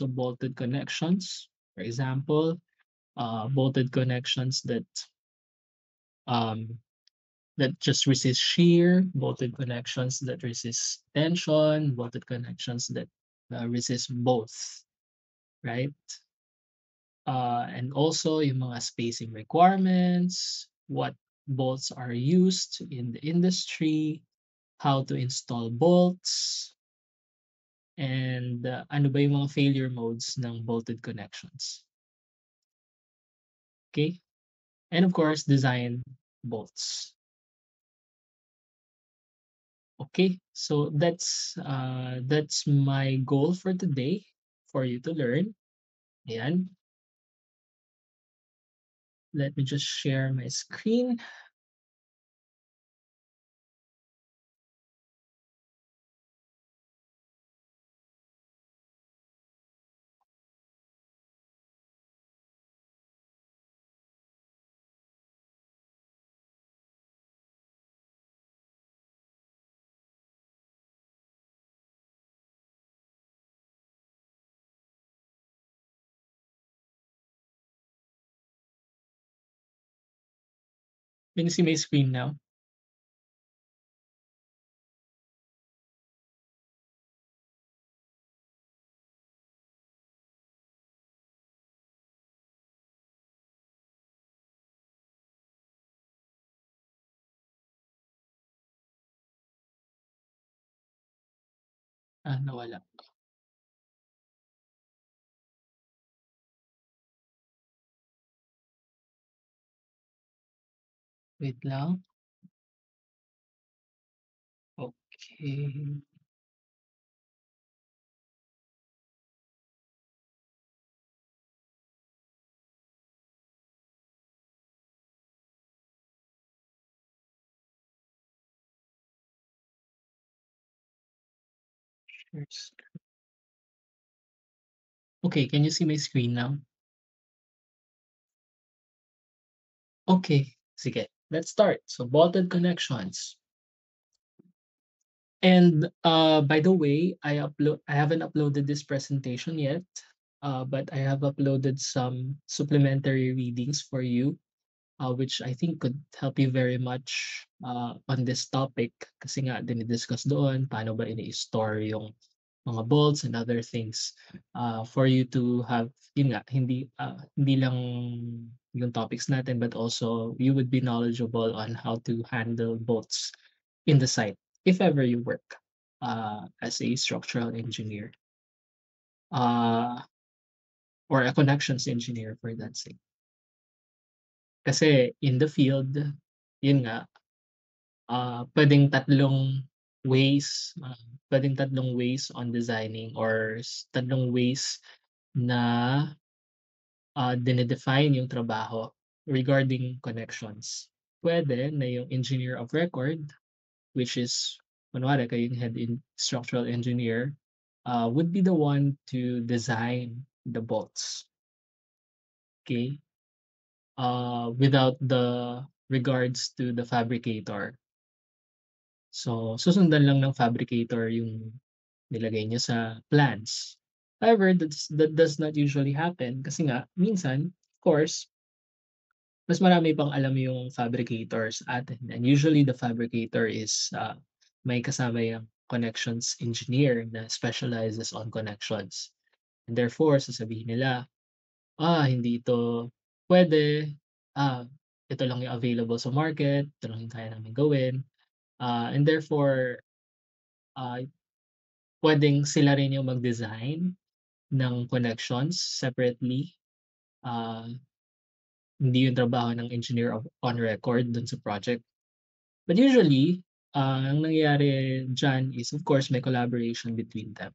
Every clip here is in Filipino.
types of bolted connections. For example, bolted connections um, that just resist shear, bolted connections that resist tension, bolted connections that resist both, right? And also yung mga spacing requirements, what bolts are used in the industry, how to install bolts, and ano ba yung mga failure modes ng bolted connections. Okay? And of course, design bolts. Okay, so that's my goal for today for you to learn. Ayan. Let me just share my screen. Can you see my screen now? Ah, nawala. Wait lang. Okay. Share Okay, can you see my screen now? Okay, sige. Let's start. So bolted connections. And by the way, I haven't uploaded this presentation yet, but I have uploaded some supplementary readings for you, which I think could help you very much on this topic. Kasi nga dinidiscuss doon paano ba ini-store yung mga bolts and other things for you to have, yun nga, hindi lang yung topics natin, but also you would be knowledgeable on how to handle bolts in the site if ever you work as a structural engineer uh, or a connections engineer for that sake. Kasi in the field, yun nga, puwedeng tatlong ways on designing or tatlong ways na dine-define yung trabaho regarding connections. Puwede na yung engineer of record, which is kunwari kayo yung head in structural engineer, would be the one to design the bolts, okay? Without the regards to the fabricator. So, susundan lang ng fabricator yung nilagay niya sa plans. However, that does not usually happen kasi nga minsan, of course, mas marami pang alam yung fabricators atin. And usually the fabricator is may kasama yung connections engineer na specializes on connections. And therefore, sasabihin nila, hindi ito pwede, ito lang yung available sa market, ito lang yung kaya namin gawin. And therefore, ah, puwedeng sila rin yung mag-design ng connections separately. Ah, Hindi yung trabaho ng engineer on record dun sa project. But usually, ang nangyayari diyan is of course may collaboration between them.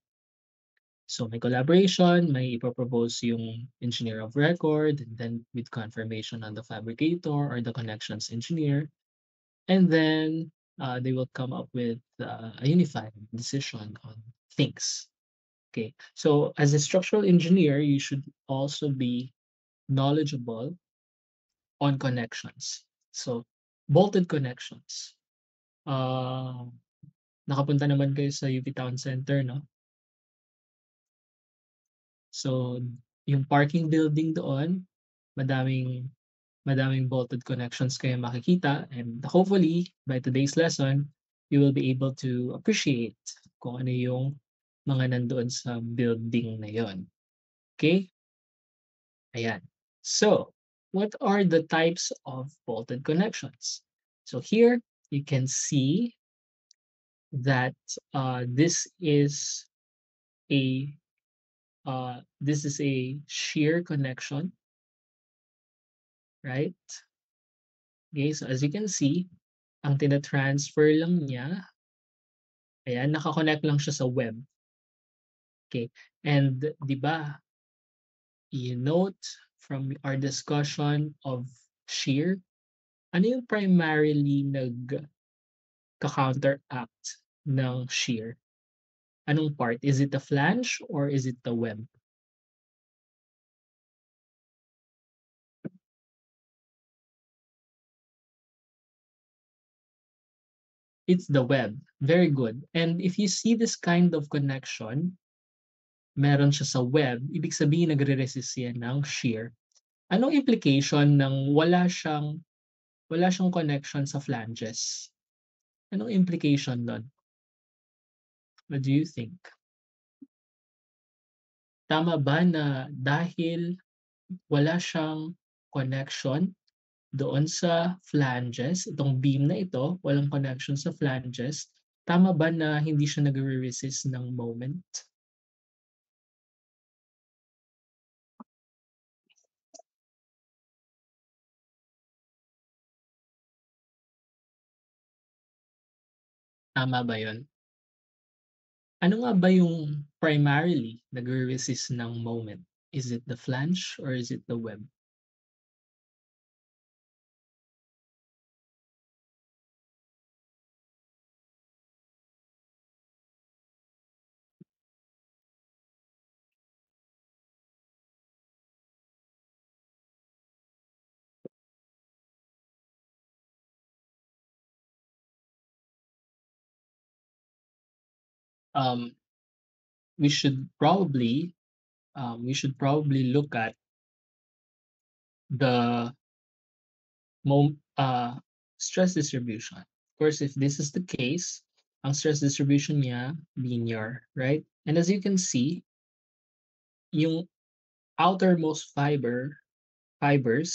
So may collaboration, may ipo-propose yung engineer of record, and then with confirmation on the fabricator or the connections engineer, and then they will come up with a unified decision on things. Okay, so as a structural engineer, you should also be knowledgeable on connections. So, bolted connections. Ah, Nakapunta naman kayo sa UP Town Center, no? So, yung parking building doon, madaming madaming bolted connections kayo makikita, and hopefully by today's lesson, you will be able to appreciate kung ano yung mga nandoon sa building na yon. Okay? Ayan. So, what are the types of bolted connections? So here you can see that a this is a shear connection, right? Okay, so as you can see, ang tina-transfer lang niya, ayan, naka-connect lang siya sa web. Okay, and 'di ba, you note from our discussion of shear, ano yung primarily nagka-counteract ng shear? Anong part? Is it the flange or is it the web? It's the web. Very good. And if you see this kind of connection, meron siya sa web, ibig sabihin nagre-resist yan ng shear. Anong implication ng wala siyang connection sa flanges? Anong implication nun? What do you think? Tama ba na dahil wala siyang connection doon sa flanges, itong beam na ito, walang connection sa flanges, tama ba na hindi siya nagre-resist ng moment? Tama ba yun? Ano nga ba yung primarily nagre-resist ng moment? Is it the flange or is it the web? Um, we should probably look at the stress distribution. Of course, if this is the case, ang stress distribution niya linear, right? And as you can see, yung outermost fibers,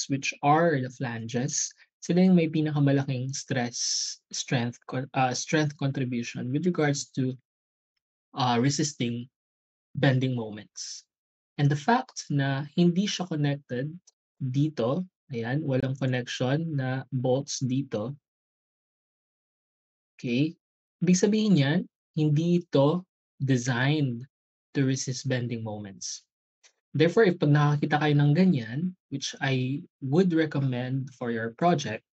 which are the flanges, sila yung may pinakamalaking strength contribution with regards to resisting bending moments. And the fact na hindi siya connected dito, ayan, walang connection na bolts dito, okay? Ibig sabihin niyan, hindi ito designed to resist bending moments. Therefore, if pag nakakita kayo ng ganyan, which I would recommend for your project,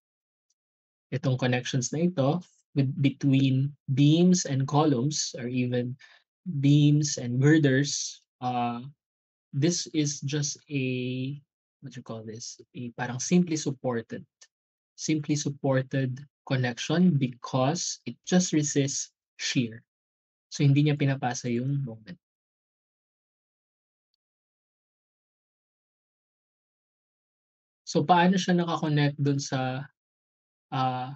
itong connections na ito between beams and columns or even beams and girders, this is just a what you call this? A parang simply supported connection because it just resists shear. So hindi niya pinapasa yung moment. So paano siya naka-connect dun sa uh,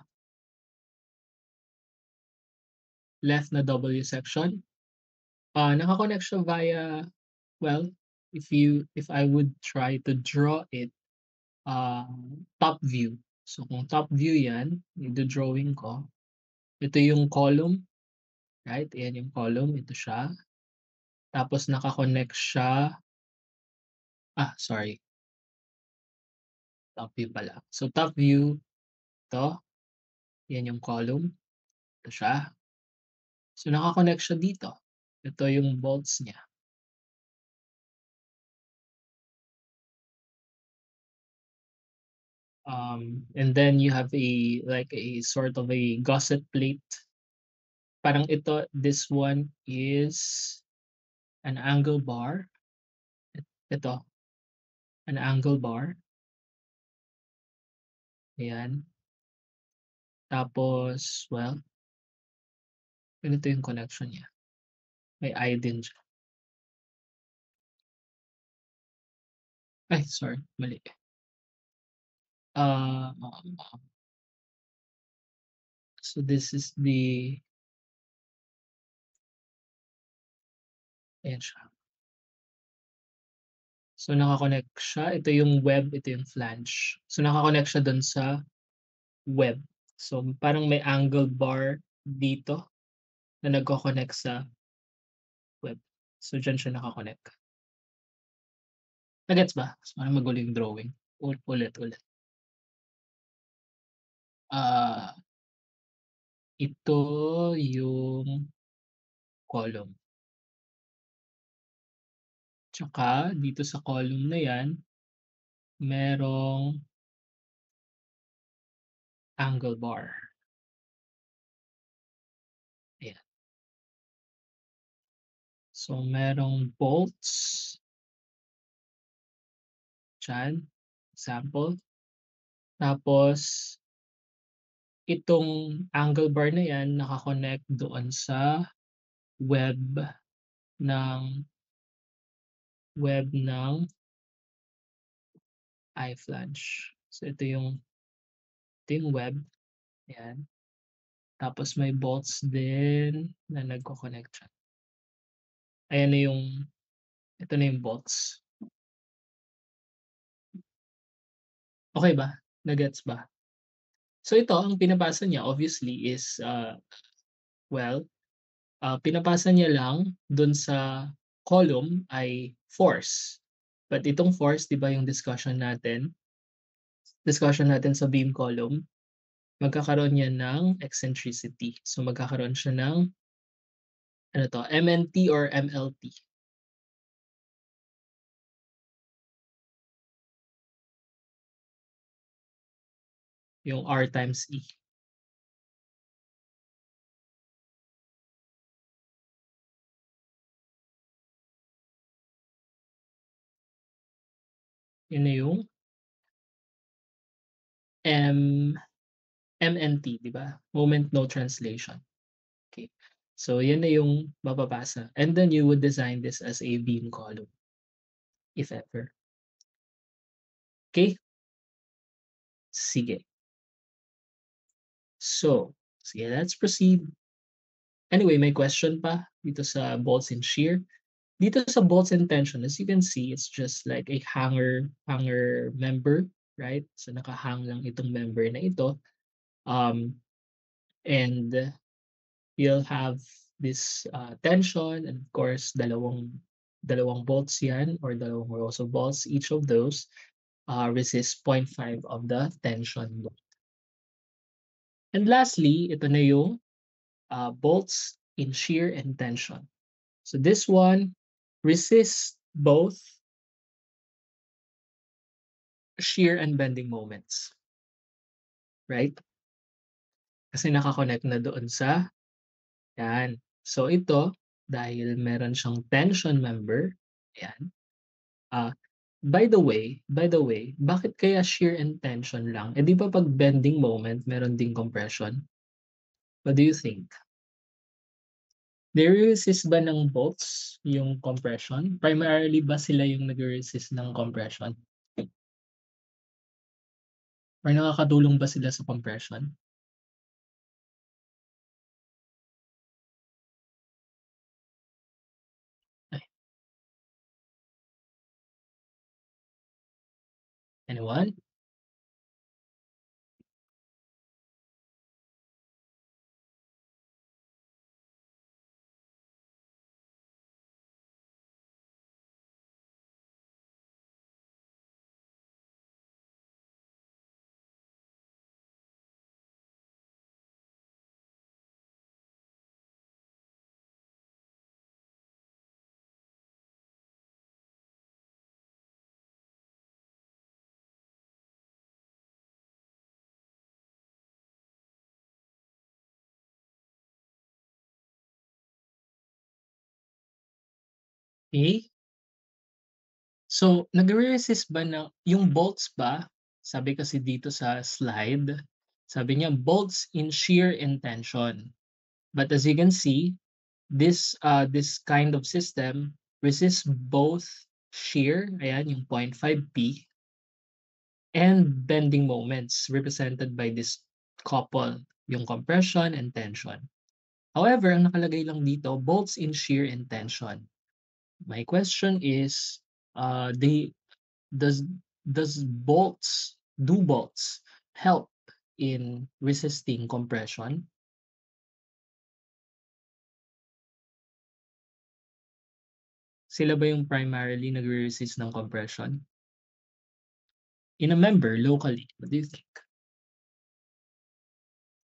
left na W section? Naka-connect siya via, well, if I would try to draw it, top view. So kung top view yan, i-drawing ko, ito yung column, right? Ayan yung column, ito siya. Tapos naka-connect siya, sorry, top view pala. So top view, ito, yan yung column, ito siya. So naka-connect siya dito. Ito yung bolts niya. And then you have a sort of a gusset plate. Parang ito, this one is an angle bar. Ito, an angle bar. Ayan. Tapos, well, ganito yung connection niya. May eye din siya. Ay sorry, mali. Ah, so this is the ayan siya. So naka-connect siya, ito yung web, ito yung flange. So naka-connect siya dun sa web. So parang may angle bar dito na nagko-connect sa web. So diyan siya naka-connect. Na-gets ba? So parang magulo yung drawing. Ulit-ulit. Ah, ito yung column. Tsaka dito sa column na 'yan, merong angle bar. Ayan. So merong bolts diyan, example. Tapos itong angle bar na 'yan naka-connect doon sa web ng ng iFlange. So ito yung web, ayan. Tapos may bolts din na nagko-connect diyan. Ayan na yung ito na yung bolts. Okey ba? Na-gets ba? So ito ang pinapasa niya obviously is, well, pinapasa niya lang dun sa column ay force. But itong force 'di ba yung discussion natin sa beam column, magkakaroon yan ng eccentricity. So magkakaroon siya ng ano 'to, MNT or MLT, yung R times E. Yun na yung M MNT 'di ba? Moment no translation, okey. So yan na yung mababasa and then you would design this as a beam column, if ever. Okey, sige. So, sige let's proceed. Anyway, may question pa dito sa bolts and shear. Dito sa bolts and tension, as you can see, it's just like a hanger member, right? So nakahang lang itong member na ito. Um, and you'll have this tension and of course dalawang bolts yan or dalawang rows of bolts. Each of those resist 0.5 of the tension load. And lastly, ito na yung bolts in shear and tension. So this one resists both shear and bending moments, right? Kasi naka-connect na doon sa yan. So ito, dahil meron siyang tension member, ayan. Ah, by the way, bakit kaya shear and tension lang? Eh di ba 'pag bending moment meron ding compression? What do you think? Nire-resist ba ng bolts yung compression? Primarily ba sila yung nagre-resist ng compression? Or nakakatulong ba sila sa compression? Ay, anyone? Eh, so nagre-resist ba ng yung bolts ba, sabi kasi dito sa slide, sabi niya bolts in shear and tension. But as you can see, this kind of system resists both shear, ayan yung 0.5p, and bending moments represented by this couple, yung compression and tension. However, ang nakalagay lang dito, bolts in shear and tension. My question is, they does does bolts help in resisting compression? Sila ba yung primarily nagre-resist ng compression in a member locally? What do you think?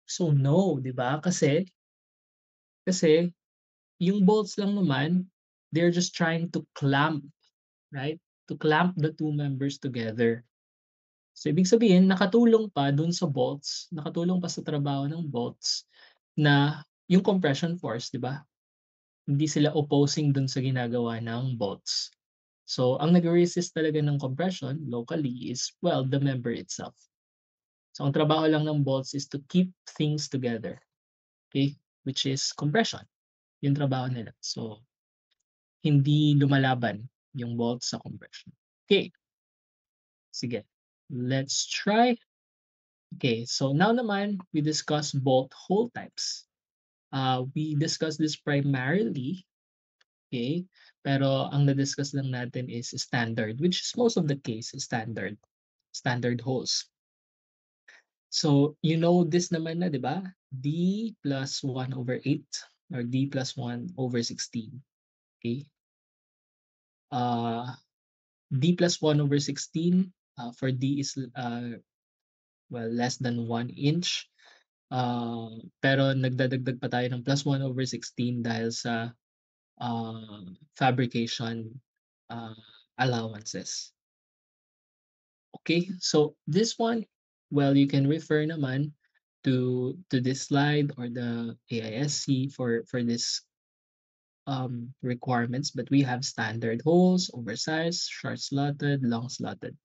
So no, 'di ba? Kasi yung bolts lang naman, they're just trying to clamp, right? To clamp the two members together. So ibig sabihin nakatulong pa dun sa bolts, nakatulong pa sa trabaho ng bolts na yung compression force, 'di ba? Hindi sila opposing dun sa ginagawa ng bolts. So ang nagre-resist talaga ng compression locally is, well, the member itself. So ang trabaho lang ng bolts is to keep things together, okay? Which is compression, yung trabaho nila. So hindi lumalaban yung bolts sa compression. Okay, sige. Let's try. Okay, so now naman we discuss bolt hole types. We discuss this primarily, okay, pero ang na-discuss lang natin is standard, which is most of the case is standard holes. So, you know this naman na, 'di ba? D plus 1 over 8 or D plus 1 over 16. Okay? Uh, D plus 1 over 16 for D is well, less than 1 inch. Pero nagdadagdag pa tayo ng plus 1 over 16 dahil sa fabrication uh, allowances. Okay, so this one, well, you can refer naman to this slide or the AISC for this requirements, but we have standard holes, oversized, short slotted, long slotted.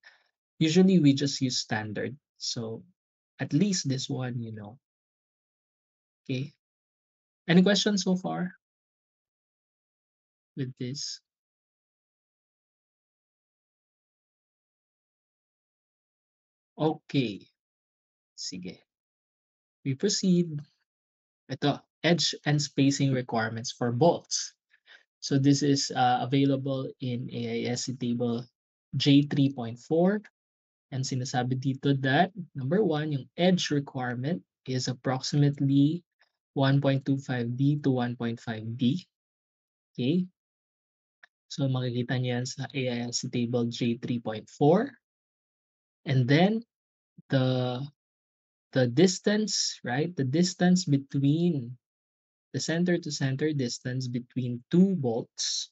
Usually we just use standard. So at least this one, you know. Okay. Any questions so far with this? Okay. Sige. We proceed. Ito, edge and spacing requirements for bolts. So this is available in AISC table J3.4, and sinasabi dito that number one, yung edge requirement is approximately 1.25D to 1.5D. Okay? So makikita niyo yan sa AISC table J3.4. And then the the distance, right? The distance between the center to center distance between two bolts,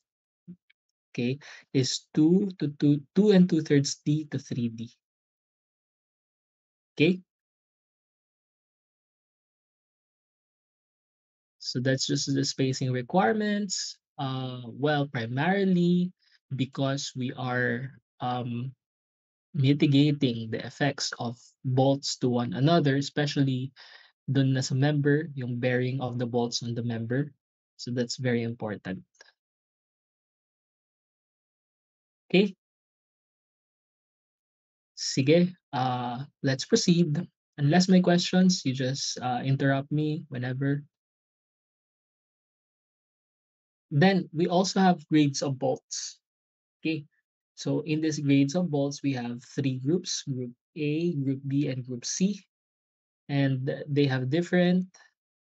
okay, is 2 and 2/3 D to 3D. Okay? So that's just the spacing requirements. Well, primarily because we are mitigating the effects of bolts to one another, especially dun na sa member, yung bearing of the bolts on the member. So that's very important. Okay? Sige, let's proceed. Unless my questions, you just interrupt me whenever. Then we also have grades of bolts. Okay, so in this grades of bolts, we have three groups: Group A, Group B, and Group C. And they have different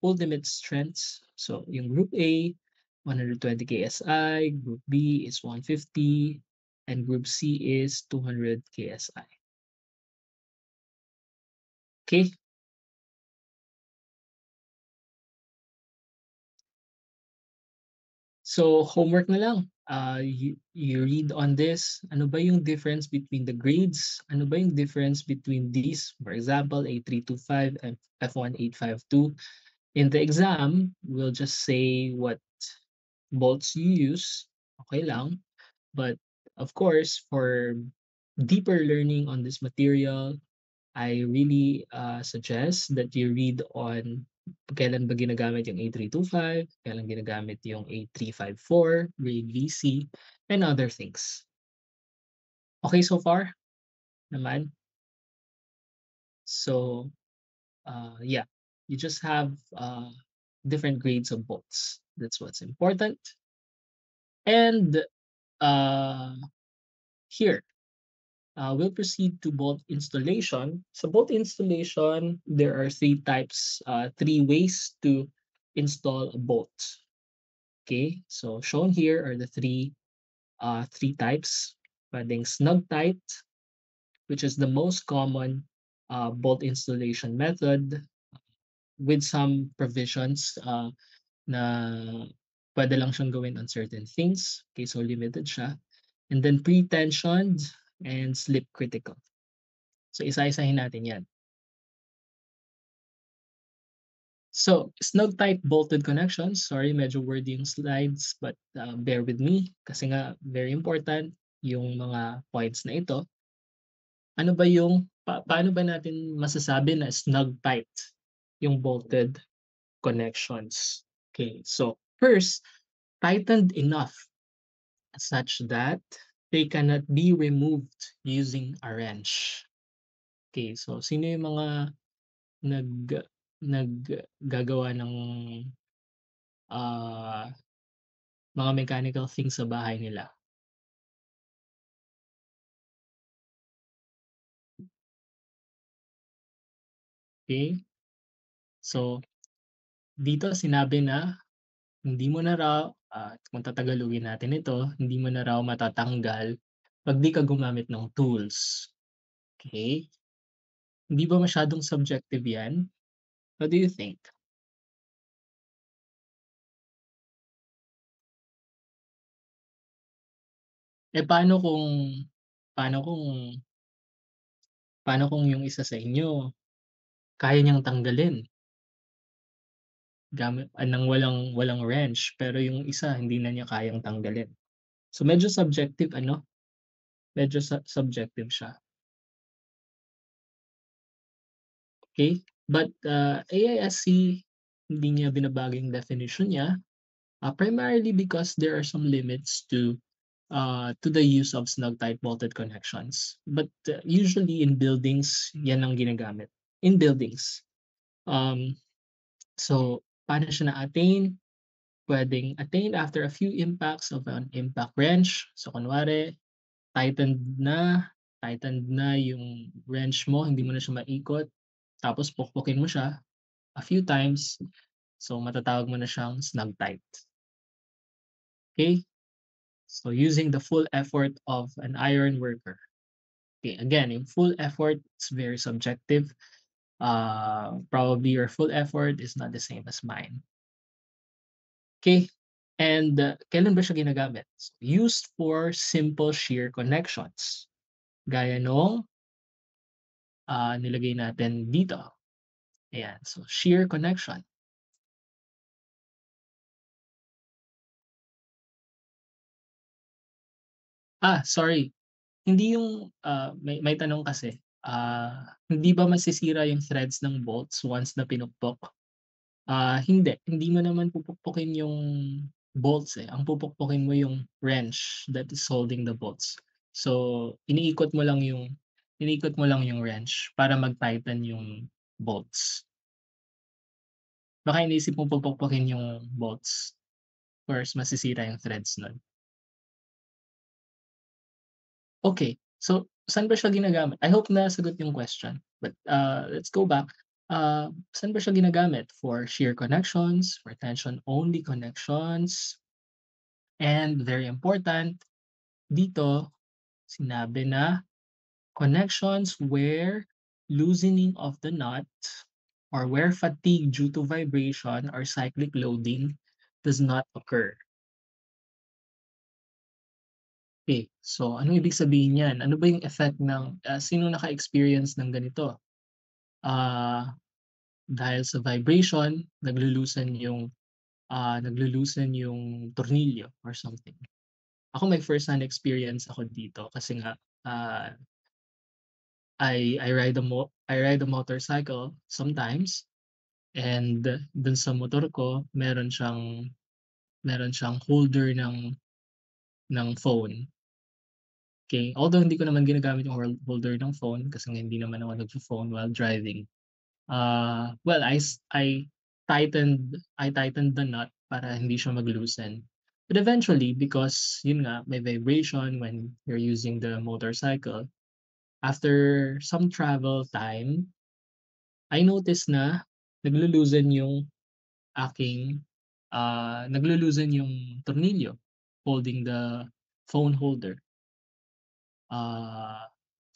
ultimate strengths. So yung Group A, 120 KSI, Group B is 150, and Group C is 200 KSI. Okay, so homework na lang. You read on this. Ano ba yung difference between the grades? Ano ba yung difference between these? For example, A325 and F1852. In the exam, we'll just say what bolts you use. Okay lang. But of course, for deeper learning on this material, I really suggest that you read on kailan ba ginagamit yung A325, kailan ginagamit yung A354, grade VC, and other things. Okay so far naman? So, yeah, you just have different grades of bolts. That's what's important. And uh, here, we'll proceed to bolt installation. So bolt installation, there are three types, three ways to install a bolt. Okay, so shown here are the three types. Pwedeng snug tight, which is the most common bolt installation method with some provisions na pwede lang siyang gawin on certain things. Okay, so limited siya. And then pre-tensioned and slip critical. So isa-isahin natin yan. So, snug tight bolted connections. Sorry, medyo wordy yung slides, but bear with me kasi nga very important yung mga points na ito. Ano ba yung paano ba natin masasabi na snug tight yung bolted connections? Okay, so first, tightened enough such that they cannot be removed using a wrench. Okay, so sino yung mga nag naggagawa ng ah, mga mechanical things sa bahay nila? Okay, so dito sinabi na hindi mo na raw, kung tatagalogin natin ito, hindi mo na raw matatanggal 'pag 'di ka gumamit ng tools. Okay, hindi ba masyadong subjective 'yan? What do you think? Eh, paano kung paano kung yung isa sa inyo kaya niyang tanggalin gamit ng walang walang wrench, pero yung isa hindi na niya kayang tanggalin? So medyo subjective ano, medyo subjective siya, okay. But, AISC hindi niya binabago yung definition niya, primarily because there are some limits to the use of snug tight bolted connections. But, usually in buildings yan ang ginagamit, in buildings. Um, so paano siya na-attain? Puwedeng attain after a few impacts of an impact wrench. So kunwari tightened na tightened na yung wrench mo, hindi mo na siya maikot, tapos pukpukin mo siya a few times, so matatawag mo na siyang snug tight, okay. So using the full effort of an iron worker. Okay, again, yung full effort is very subjective. Probably your full effort is not the same as mine. Okay, and kailan ba siya ginagamit? So, used for simple shear connections. Gaya nung nilagay natin dito. Ayan, so shear connection. Sorry. Hindi yung, may tanong kasi, hindi ba masisira yung threads ng bolts once na pinukpok? Hindi. Hindi mo naman pupukpukin yung bolts, eh. Ang pupukpukin mo yung wrench that is holding the bolts. So, iniikot mo lang yung wrench para mag-tighten yung bolts. Baka iniisip mong pupukpukin yung bolts, of course masisira yung threads nun. Okay. So, saan ba siya ginagamit? I hope nasagot yung question. But, let's go back. Saan ba siya ginagamit? For shear connections, for tension-only connections, and very important, dito sinabi na connections where loosening of the knot or where fatigue due to vibration or cyclic loading does not occur. Okay, so ano ibig sabihin niyan? Ano ba yung effect ng, sino naka-experience ng ganito? Ah, Dahil sa vibration naglo-loosen yung tornilyo or something. Ako may first hand experience ako dito kasi nga, ah, I ride a motorcycle sometimes, and dun sa motor ko meron siyang holder ng phone. Okay, although hindi ko naman ginagamit yung holder ng phone kasi nga hindi naman ako nagfo-phone while driving. Well, I tightened the knot para hindi siya mag-loosen. But eventually, because yun nga, may vibration when you're using the motorcycle, after some travel time, I noticed na naglo-loosen yung aking, naglo-loosen yung tornilyo holding the phone holder.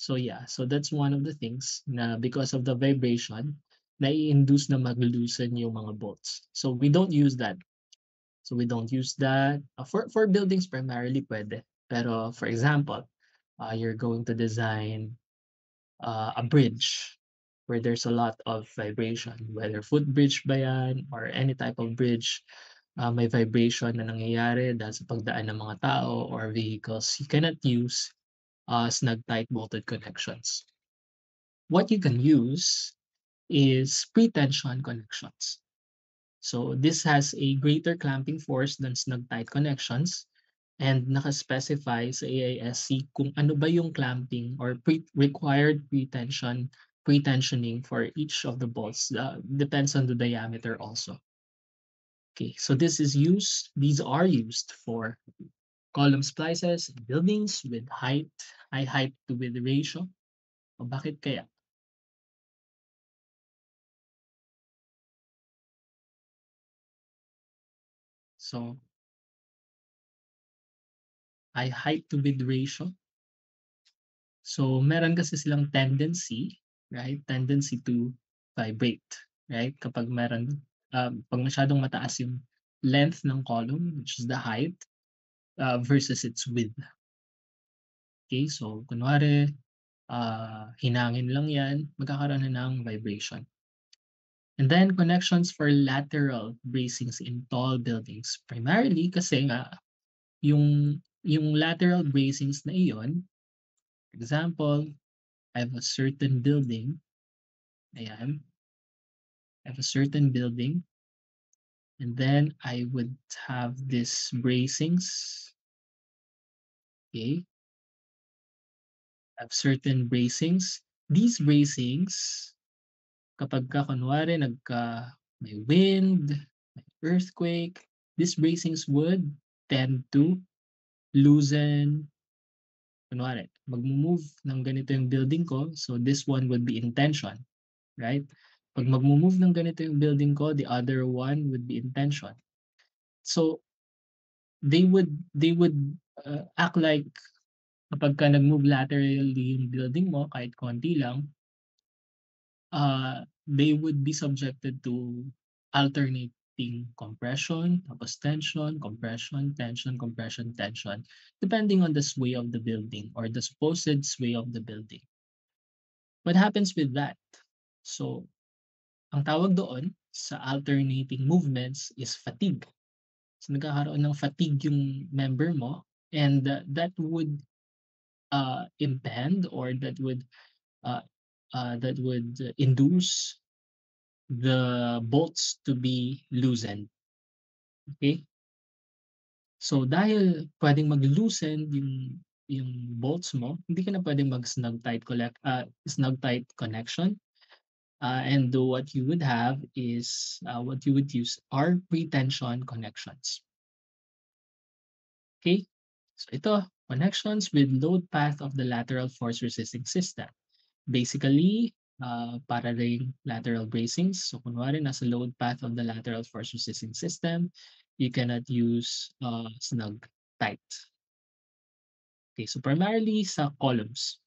So yeah, so that's one of the things na because of the vibration, nai-induce na mag-loosen yung mga bolts. So we don't use that. So we don't use that. For buildings primarily pwede. Pero for example, you're going to design a bridge where there's a lot of vibration, whether footbridge ba yan or any type of bridge, may vibration na nangyayari dahil sa pagdaan ng mga tao or vehicles. You cannot use snug tight bolted connections. What you can use is pre-tension connections. So this has a greater clamping force than snug tight connections and naka-specify sa AISC kung ano ba yung clamping or required pre-tensioning for each of the bolts. Depends on the diameter also. Okay, so these are used for column splices in buildings with high height to width ratio. O bakit kaya? So, high height to width ratio. So, meron kasi silang tendency, right? Tendency to vibrate, right? Kapag pag masyadong mataas yung length ng column, which is the height, versus its width. Okay, so kunwari, hinangin lang yan, magkakaroon na ng vibration. And then connections for lateral bracings in tall buildings. Primarily kasi nga yung lateral bracings na iyon, for example, I have a certain building, ayan, I have a certain building, and then I would have this bracings, okay, I have certain bracings. These bracings, kapag ka kunwari may wind, may earthquake, these bracings would tend to loosen. Kunwari, magmo-move ng ganito yung building ko, so this one would be in tension, right? 'Pag magmo-move ng ganito yung building ko, the other one would be in tension. So, they would act like kapagka nag-move laterally yung building mo kahit konti lang, they would be subjected to alternating compression, tapos tension, compression, tension, compression, tension, depending on the sway of the building or the supposed sway of the building. What happens with that? So, ang tawag doon sa alternating movements is fatigue. So, nagkakaroon ng fatigue yung member mo and that would impend or uh, that would induce the bolts to be loosened. Okay? So, dahil pwedeng mag-loosen yung bolts mo, hindi ka na pwedeng snug tight connection. And what you would have is what you would use are pre-tension connections. Okay? So ito, connections with load path of the lateral force resisting system. Basically, para ring lateral bracings. So kunwari nasa load path of the lateral force resisting system, you cannot use snug tight. Okay, so primarily sa columns.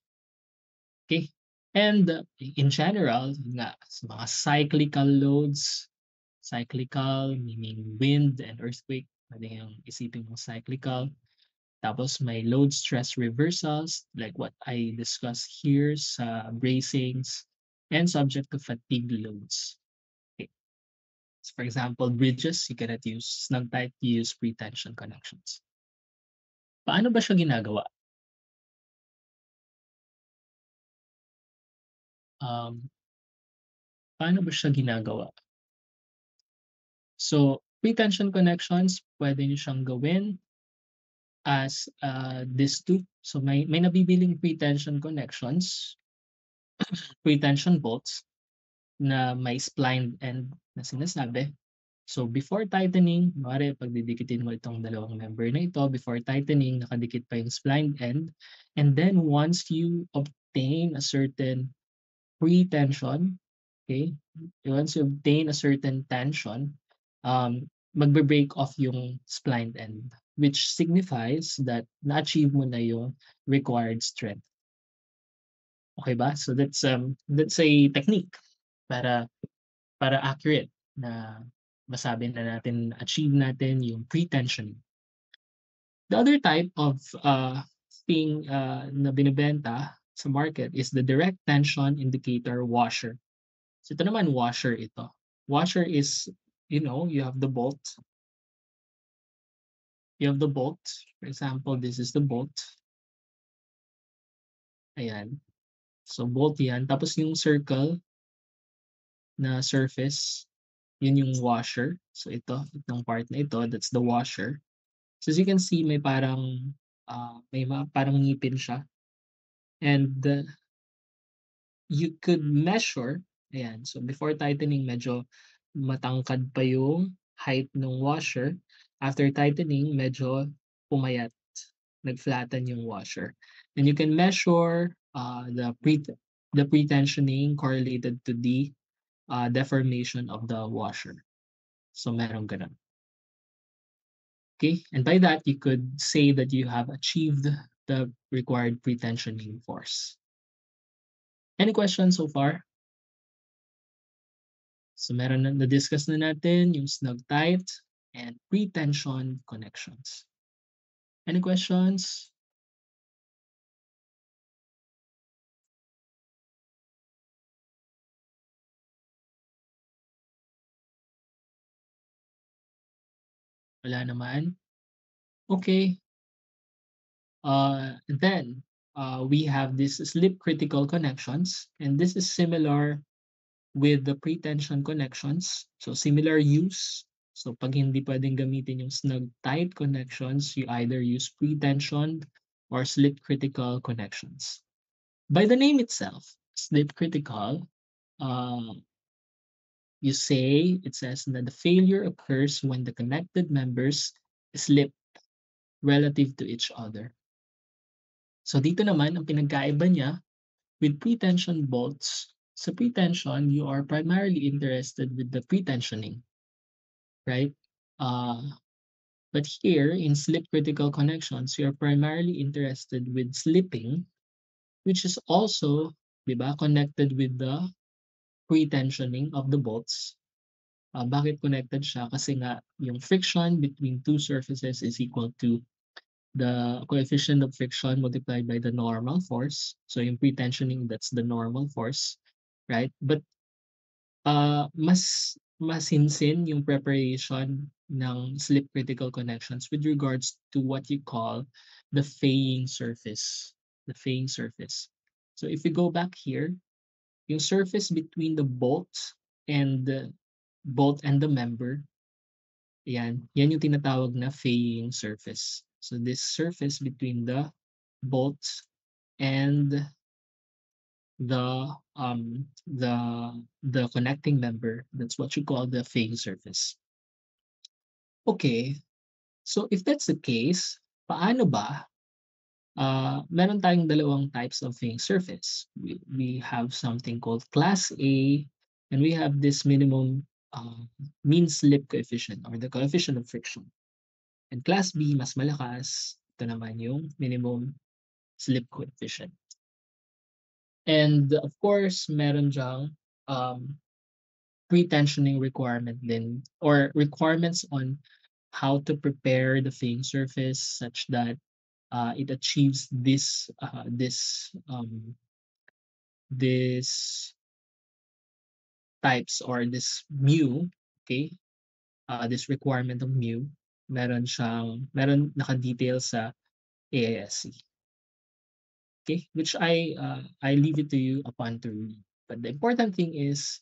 Okay? And in general, nga, sa mga cyclical loads, cyclical meaning wind and earthquake, pwede yung isipin mo cyclical. Tapos may load stress reversals like what I discussed here sa bracings and subject to fatigue loads. Okay. So for example, bridges, you cannot use snug tight, you use pre-tension connections. Paano ba siya ginagawa? Um, Paano ba siya ginagawa? So, pre-tension connections, pwede niyo siyang gawin as these two. So may nabibiling pre-tension connections, pre-tension bolts na may splined end na sinasabi. So before tightening, kunwari pagdidikitin mo itong dalawang member na ito, before tightening, nakadikit pa yung splined end. And then once you obtain a certain pre-tension, okay, once you obtain a certain tension, magbe-break off yung splined end, which signifies that na-achieve mo na yung required strength. Okay ba? So that's a technique para accurate na masabi na natin achieve natin yung pre-tensioning. The other type of thing na binebenta sa market is the direct tension indicator washer. So ito naman washer ito. Washer is, you have the bolt. You have the bolt. For example, this is the bolt. Ayan. So bolt yan. Tapos yung circle na surface, yun yung washer. So itong part na ito, that's the washer. So as you can see, may parang parang ngipin siya. And you could measure, ayan, so before tightening, medyo matangkad pa yung height ng washer. After tightening, medyo pumayat, nag-flatten yung washer. And you can measure the pre-tensioning correlated to the deformation of the washer. So meron ganun. Okay, and by that, you could say that you have achieved the required pre-tensioning force. Any questions so far? So meron na-discuss na natin yung snug tight and pre-tension connections. Any questions? Wala naman? Okay. Then we have this slip critical connections, and this is similar with the pre-tension connections. So similar use. So pag hindi pwedeng gamitin yung snug tight connections, you either use pre-tension or slip critical connections. By the name itself, slip critical, uh, it says that the failure occurs when the connected members slip relative to each other. So dito naman, ang pinagkaiba niya with pretension bolts, sa pretension, you are primarily interested with the pretensioning, right? Uh, but here, in slip critical connections, you're primarily interested with slipping, which is also, di ba, connected with the pretensioning of the bolts. Bakit connected siya? Kasi nga, yung friction between two surfaces is equal to the coefficient of friction multiplied by the normal force. So yung pretensioning, that's the normal force, right? But mas masinsin yung preparation ng slip critical connections with regards to what you call the faying surface. The faying surface. So if we go back here, yung surface between the bolt and the member, yan yung tinatawag na faying surface. So this surface between the bolt and the the connecting member, that's what you call the faying surface. Okay, so if that's the case, paano ba meron tayong dalawang types of faying surface. We have something called class A, and we have this minimum mean slip coefficient or the coefficient of friction. And class B, mas malakas. Ito naman yung minimum slip coefficient. And of course, meron dyang pre-tensioning requirement din or requirements on how to prepare the faying surface such that it achieves this types or this mu, okay? This requirement of mu, meron naka-detail sa AISC. Okay, which I leave it to you upon to read. But the important thing is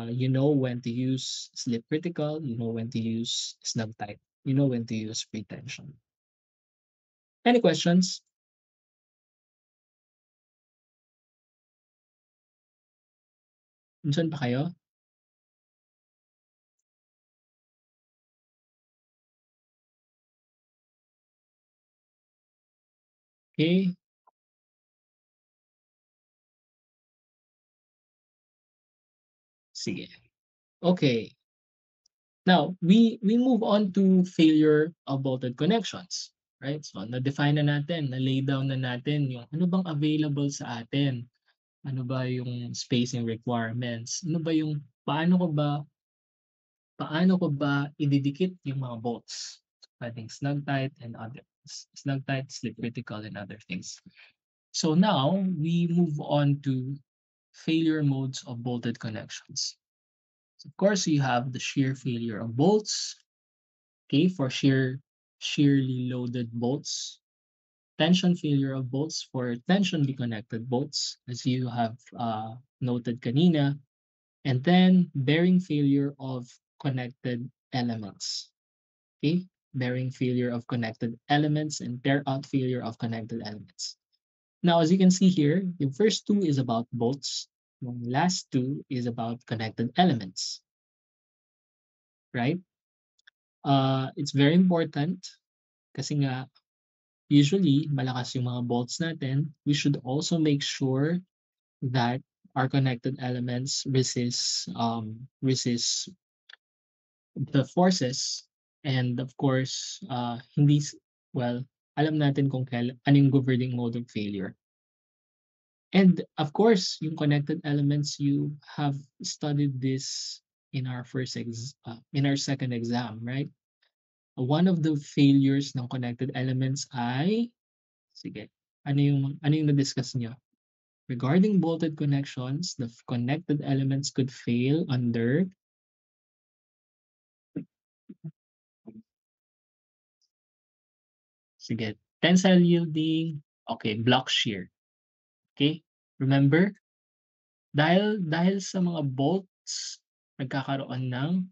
you know when to use slip critical, you know when to use snug tight, you know when to use pretension. Any questions? Nandiyan pa kayo? Okay, sige. Okay. Now, we move on to failure of bolted connections, right? So, na-define na natin, na-lay down na natin yung ano bang available sa atin. Ano ba yung spacing requirements? Ano ba yung paano ko ba ididikit yung mga bolts? Pwedeng snug tight and other snug tight, slip critical and other things. So now we move on to failure modes of bolted connections. So of course, you have the shear failure of bolts, okay, for shearly loaded bolts, tension failure of bolts for tensionally connected bolts, as you have noted kanina, and then bearing failure of connected elements. Okay, bearing failure of connected elements and tear out failure of connected elements. Now, as you can see here, the first two is about bolts. The last two is about connected elements, right? It's very important kasi nga usually malakas yung mga bolts natin. We should also make sure that our connected elements resist the forces, and of course well, alam natin kung ano yung governing mode of failure. And of course, yung connected elements, you have studied this in our in our second exam, right? One of the failures ng connected elements ay, sige, ano yung na-discuss niyo? Regarding bolted connections, the connected elements could fail under, sige, tensile yielding, okay, block shear. Okay? Remember, dahil sa mga bolts, nagkakaroon ng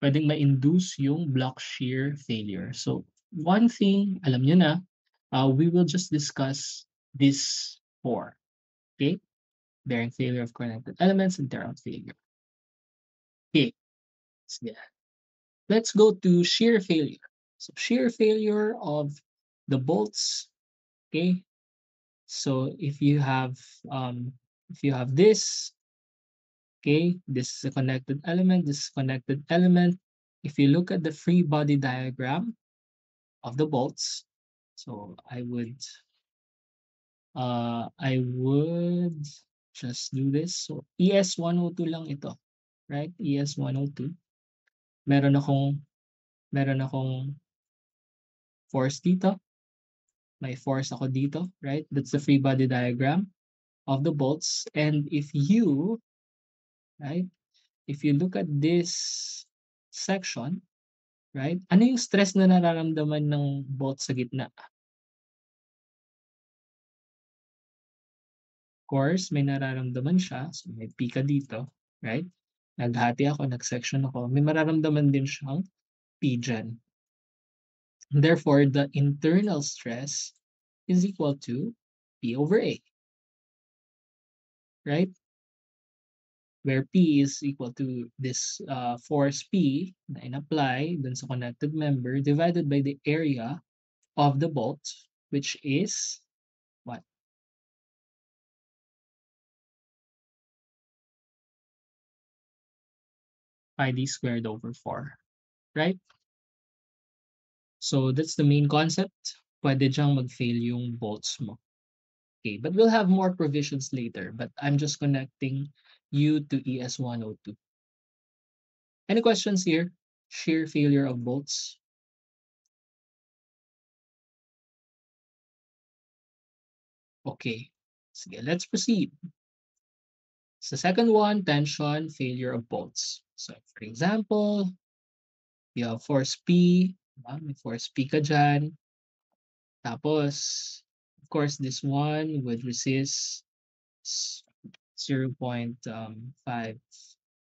pwedeng ma-induce yung block shear failure. So, one thing, alam niyo na, we will just discuss this four. Okay? Bearing failure of connected elements and tear out failure. Okay. Sige. Let's go to shear failure. So, shear failure of the bolts. Okay? So, if you have this, okay, this is a connected element, this is a connected element. If you look at the free body diagram of the bolts, so I would just do this. So ES102 lang ito, right? ES102. Meron akong meron akong force dito. May force ako dito, right? That's the free body diagram of the bolts. And right, if you look at this section, right? Ano yung stress na nararamdaman ng bolt sa gitna? Of course, may nararamdaman siya. So may pika dito, right? Naghati ako, nag-section ako. May mararamdaman din siyang P dyan. Therefore, the internal stress is equal to P over A, right? Where P is equal to this force P na in-apply dun sa connected member divided by the area of the bolt, which is what? Pi d squared over 4, right? So that's the main concept. Pwede diyang mag-fail yung bolts mo. Okay, but we'll have more provisions later, but I'm just connecting you to ES102. Any questions here? Shear failure of bolts? Okay, sige, let's proceed. So second one, tension failure of bolts. So for example, you have force P, may force P ka dyan. Tapos, of course, this one would resist 0.5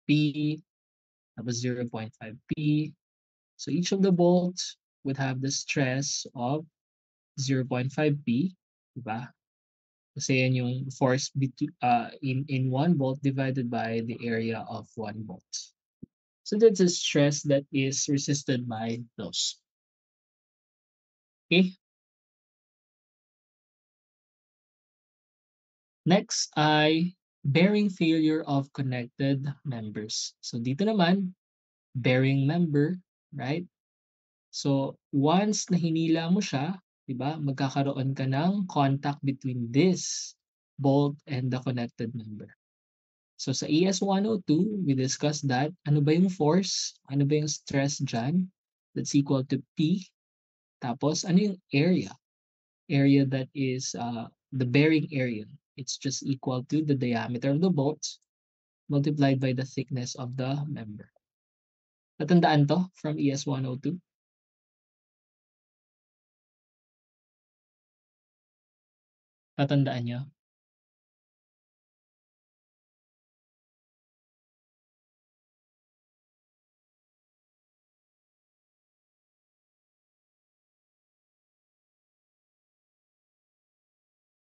P, tapos 0.5 P. So each of the bolts would have the stress of 0.5 P, di ba? Kasi yan yung force in 1 volt divided by the area of 1 volt. So that's a stress that is resisted by those. Okay? Next ay bearing failure of connected members. So dito naman, bearing member, right? So once na hinila mo siya, 'di ba, magkakaroon ka ng contact between this bolt and the connected member. So sa ES-102, we discussed that ano ba yung force, ano ba yung stress diyan? That's equal to P. Tapos ano yung area? Area that is the bearing area. It's just equal to the diameter of the bolt multiplied by the thickness of the member. Natandaan to from ES-102? Tatandaan niyo?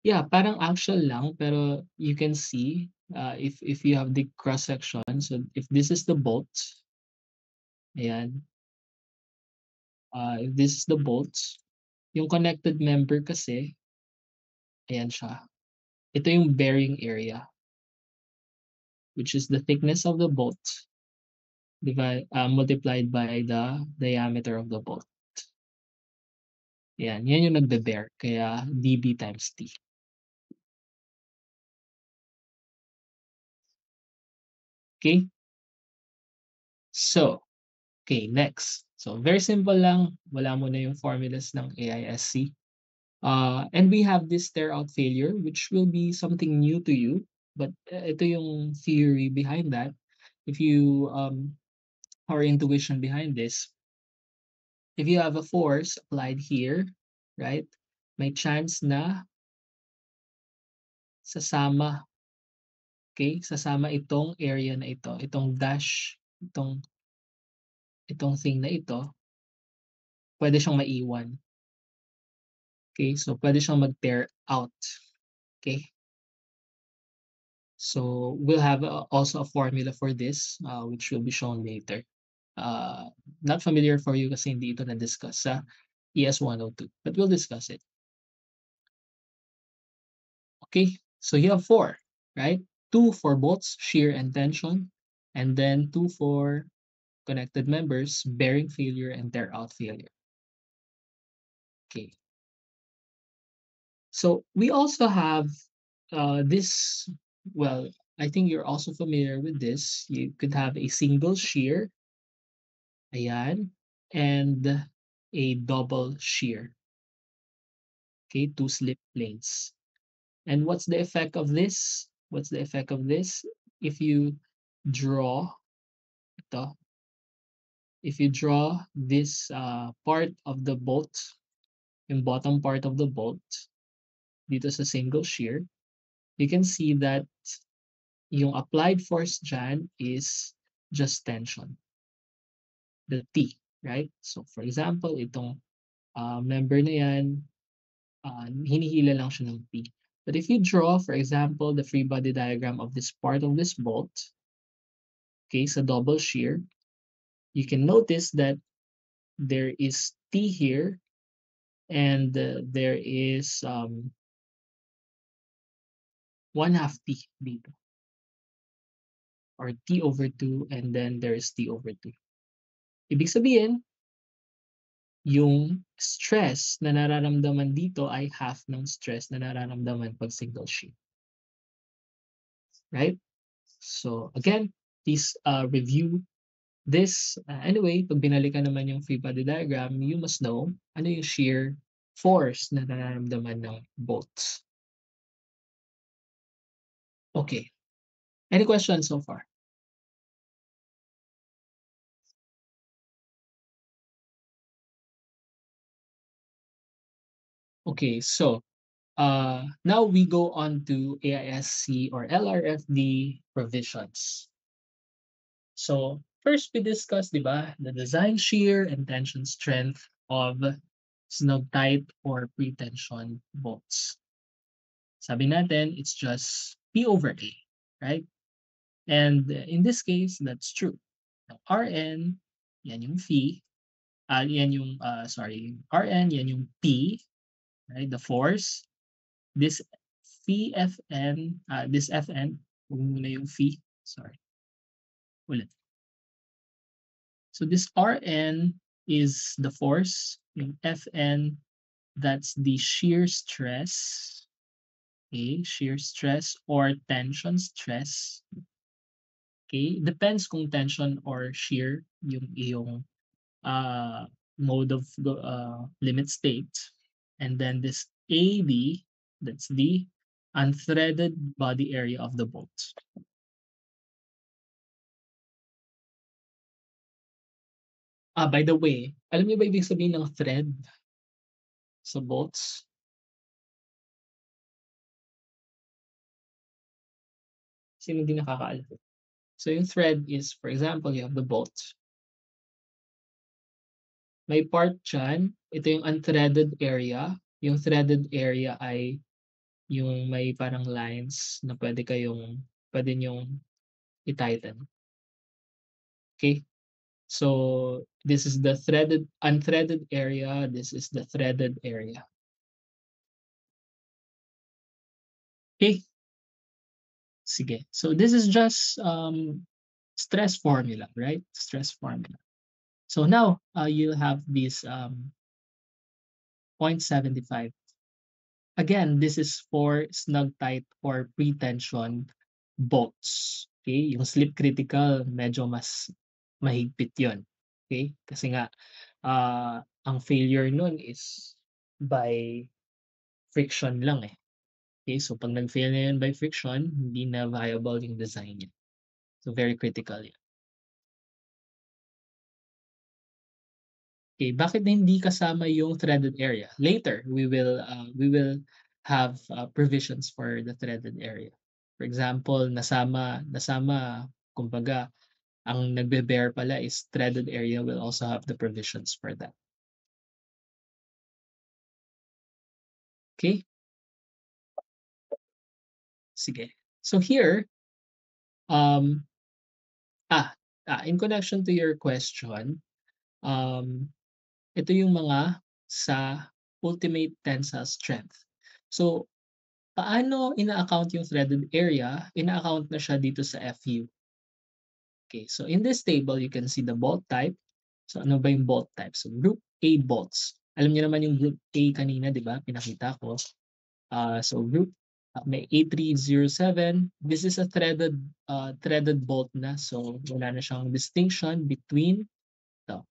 Yeah, parang actual lang pero you can see if you have the cross section. So if this is the bolt, ayan, if this is the bolt, yung connected member kasi, ayan siya. Ito yung bearing area, which is the thickness of the bolt multiplied by the diameter of the bolt. Yan yung nagbe-bear kaya dB times T. Okay? So, okay, next. So, very simple lang. Wala mo na yung formulas ng AISC. And we have this tear-out failure, which will be something new to you. But ito yung theory behind that. If you or intuition behind this, if you have a force applied here, right, may chance na sasama, okay, sasama itong area na ito, itong dash, itong thing na ito, pwede siyang maiwan. Okay, so pwede siyang mag-tear out. Okay, so we'll have also a formula for this, which will be shown later. Not familiar for you kasi hindi ito na-discuss sa ES-102, but we'll discuss it. Okay, so you have 4, right? 2 for bolts, shear and tension, and then 2 for connected members, bearing failure and tear out failure. Okay. So we also have this, well, I think you're also familiar with this. You could have a single shear, ayan, and a double shear. Okay, 2 slip planes. And what's the effect of this? What's the effect of this? If you draw ito, if you draw this part of the bolt, yung bottom part of the bolt, dito sa single shear, you can see that yung applied force dyan is just tension, the T, right? So for example, itong member na yan, hinihila lang siya ng P. But if you draw, for example, the free body diagram of this part of this bolt, okay, sa double shear, you can notice that there is T here and there is 1/2 T dito, or T over 2, and then there is T over 2. Ibig sabihin, yung stress na nararamdaman dito ay half ng stress na nararamdaman pag single shear. Right? So again, please review this. Anyway, pag binalikan naman yung free body diagram, you must know ano yung shear force na nararamdaman ng bolts. Okay. Any questions so far? Okay, so now we go on to AISC or LRFD provisions. So first we discussed, di ba, the design shear and tension strength of snug tight or pretension bolts. Sabi natin, it's just P over A, right? And in this case, that's true. Now, Rn, yan yung phi, yan yung, sorry, Rn, yan yung P, right? The force. This phi Fn, this Fn, huwag muna yung phi, sorry, ulit. So this Rn is the force, yung Fn, that's the shear stress, okay? Shear stress or tension stress. Okay, depends kung tension or shear yung iyong mode of limit state. And then this AD, that's the unthreaded body area of the bolt. By the way, alam niyo ba ibig sabihin ng thread sa bolts? Sino hindi nakakaalam? So yung thread is, for example, you have the bolt. May part dyan, ito yung unthreaded area. Yung threaded area ay yung may parang lines na pwede niyong i-tighten. Okay? So, this is the unthreaded area. This is the threaded area. Okay? Sige. So, this is just stress formula, right? Stress formula. So, now, you'll have this 0.75. Again, this is for snug tight or pretension bolts. Okay? Yung slip critical, medyo mas mahigpit yon. Okay? Kasi nga, ang failure nun is by friction lang eh. Okay? So, pag nag-fail na yun by friction, hindi na viable yung design niya. So, very critical yan. Okay, bakit hindi kasama yung threaded area? Later, we will have provisions for the threaded area. For example, nasama kumbaga ang nagbe-bear pala is threaded area will also have the provisions for that. Okay? Sige. So here, um, in connection to your question, um, ito yung mga sa ultimate tensile strength. So, paano ina-account yung threaded area? Ina-account na siya dito sa FU. Okay, so in this table, you can see the bolt type. So, ano ba yung bolt type? So, group A bolts. Alam niyo naman yung group A kanina, di ba? Pinakita ko. So, group may A307. This is a threaded bolt na. So, wala na siyang distinction between the,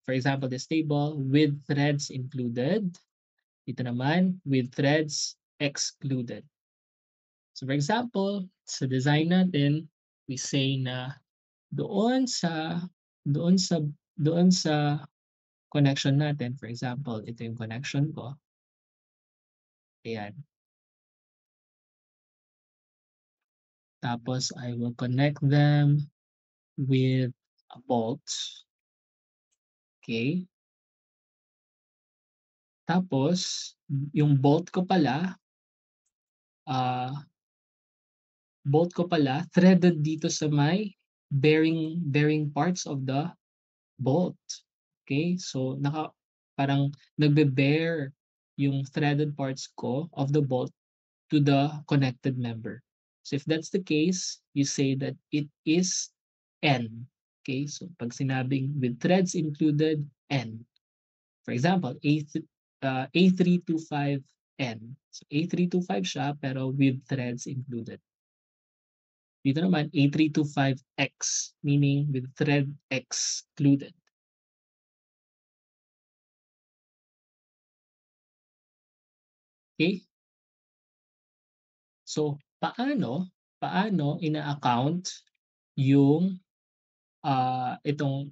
for example, this table with threads included. Ito naman, with threads excluded. So for example, sa design natin, we say na doon sa doon sa doon sa connection natin, for example, ito yung connection ko. Ayan. Tapos I will connect them with a bolt. Okay? Tapos yung ah bolt ko pala threaded dito sa may bearing parts of the bolt. Okay? So parang nagbe-bear yung threaded parts ko of the bolt to the connected member. So if that's the case, you say that it is N. Okay? So pag sinabing with threads included, N. For example, A325N. So A325 siya pero with threads included. Dito naman, A325X, meaning with thread excluded. Okay? So, paano ina-account yung itong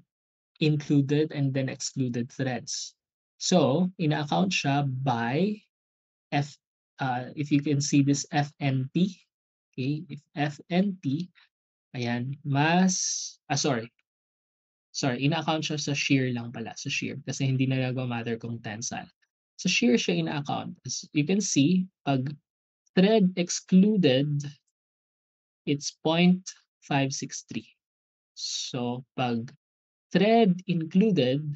included and then excluded threads? So, ina-account siya by if you can see this FNP, okay? If FNP, ayan, sorry. sorry, ina-account siya sa shear lang pala, sa shear kasi hindi na nagma-matter kung tensile. Sa shear siya ina-account. As you can see, 'pag thread excluded, it's 0.563. So, 'pag thread included,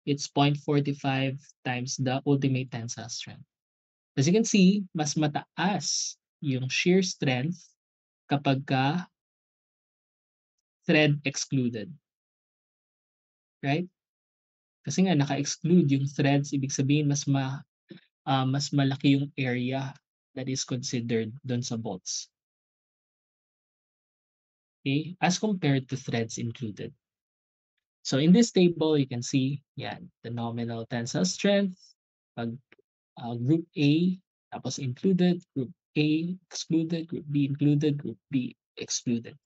it's 0.45 times the ultimate tensile strength. As you can see, mas mataas yung shear strength kapagka thread excluded, right? Kasi nga naka-exclude yung threads, ibig sabihin mas malaki yung area that is considered dun sa bolts. Okay? As compared to threads included. So in this table, you can see, yan, the nominal tensile strength, pag group A, tapos included, group A excluded, group B included, group B excluded,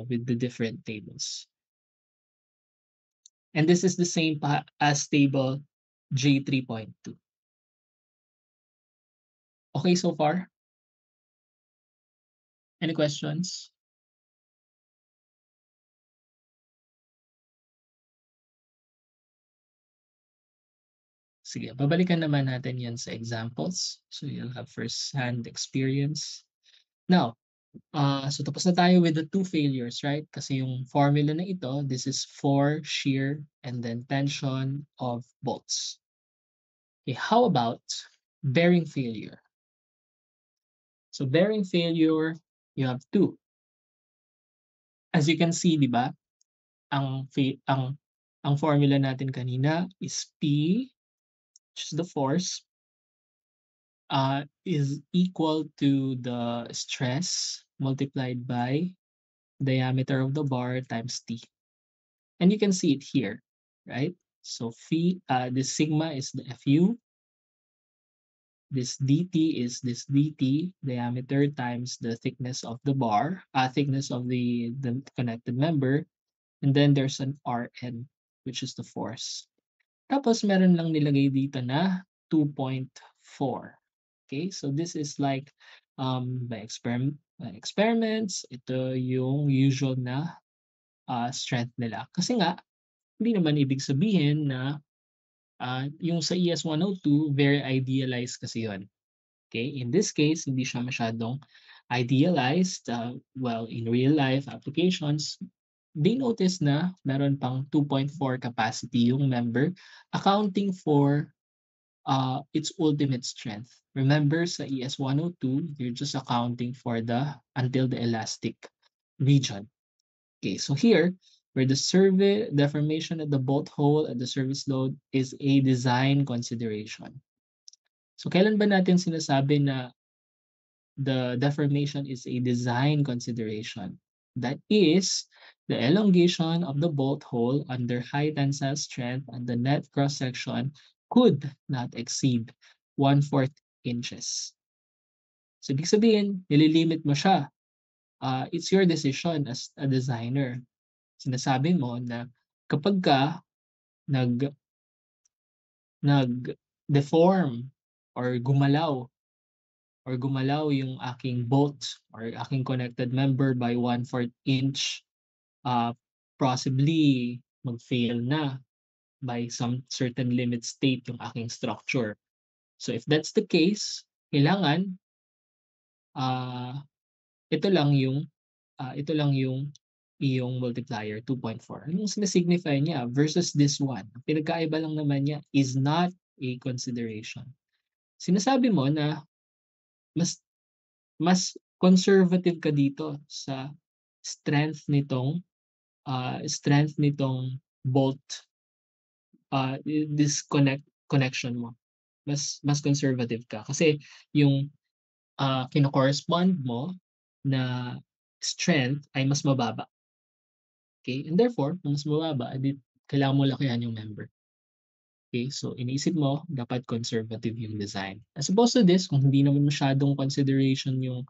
with the different tables. And this is the same as table J3.2. Okay so far? Any questions? Sige, babalikan naman natin yan sa examples. So you'll have first-hand experience. Now, so tapos na tayo with the two failures, right? Kasi yung formula na ito, this is for shear and then tension of bolts. Okay, how about bearing failure? So bearing failure, you have two. As you can see, di ba? Ang formula natin kanina is P, which is the force, is equal to the stress multiplied by diameter of the bar times T. And you can see it here, right? So this sigma is the Fu, this dt is this dt, diameter times the thickness of the bar, thickness of the connected member, and then there's an Rn, which is the force. Tapos meron lang nilagay dito na 2.4. Okay, so this is like by experiments, ito yung usual na strength nila. Kasi nga, hindi naman ibig sabihin na yung sa ES-102, very idealized kasi yun. Okay, in this case, hindi siya masyadong idealized. Well, in real life applications, they notice na meron pang 2.4 capacity yung member, accounting for its ultimate strength. Remember sa ES-102, you're just accounting for until the elastic region. Okay, so here, where the deformation at the bolt hole at the service load is a design consideration. So kailan ba natin sinasabi na the deformation is a design consideration? That is, the elongation of the bolt hole under high tensile strength and the net cross-section could not exceed 1/4 inches. So ibig sabihin, nililimit mo siya. It's your decision as a designer. Sinasabi mo na kapag ka nag nag-deform or gumalaw yung aking bolt or aking connected member by 1/4 inch, possibly mag-fail na by some certain limit state yung aking structure. So if that's the case, kailangan ah, ito lang yung ito lang yung iyong multiplier 2.4. Anong sine-signify niya versus this one? Ang pinagkaiba lang naman niya is not a consideration. Sinasabi mo na mas mas conservative ka dito sa strength nitong bolt, this connection mo. Mas conservative ka kasi yung kino-correspond mo na strength ay mas mababa. Okay? And therefore, kung mas mababa, edi kailangan mo lakihan yung member. Okay? So iniisip mo, dapat conservative yung design. As opposed to this, kung hindi naman masyadong consideration yung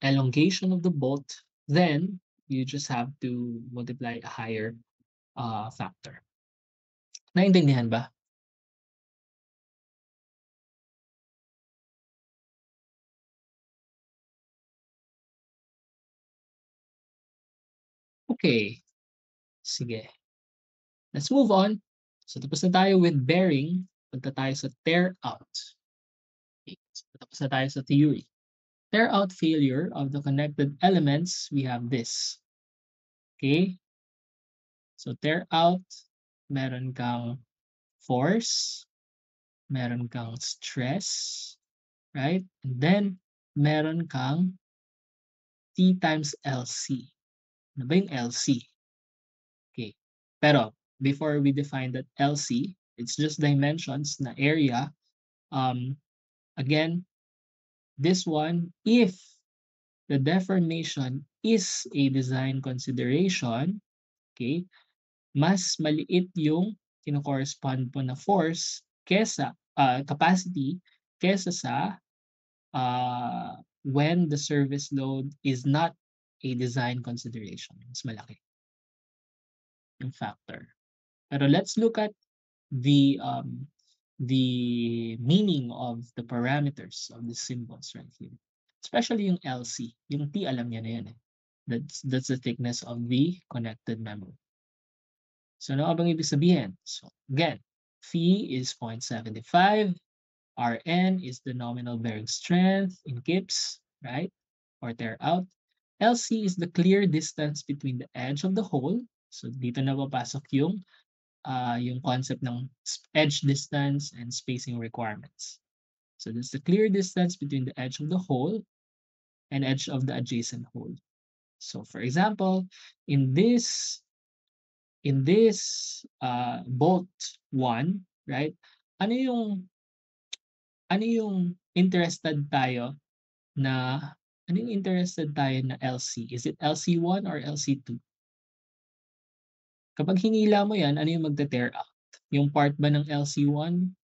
elongation of the bolt, then you just have to multiply a higher factor. Naintindihan ba? Okay, sige. Let's move on. So tapos na tayo with bearing, punta tayo sa tear out. Okay, so tapos na tayo sa theory. Tear out failure of the connected elements, we have this. Okay? So tear out, meron kang force, meron kang stress, right? And then meron kang T times LC. Ano ba yung LC? Okay. Pero before we define that LC, it's just dimensions na area. Again, this one, if the deformation is a design consideration, okay, mas maliit yung kino-correspond po na force kesa capacity kesa sa when the service load is not a design consideration. Mas malaki yung factor. Pero let's look at the meaning of the parameters of the symbols right here. Especially yung LC. Yung T, alam niya na yan eh. That's the thickness of the connected member. So ano bang ibig sabihin? So again, phi is 0.75, Rn is the nominal bearing strength in kips, right? Or tear out. LC is the clear distance between the edge of the hole. So dito na papasok yung concept ng edge distance and spacing requirements. So that's the clear distance between the edge of the hole and edge of the adjacent hole. So for example, in this bolt 1, right? Ano yung interested tayo na LC? Is it LC1 or LC2? Kapag hinila mo yan, ano yung magte-tear out? Yung part ba ng LC1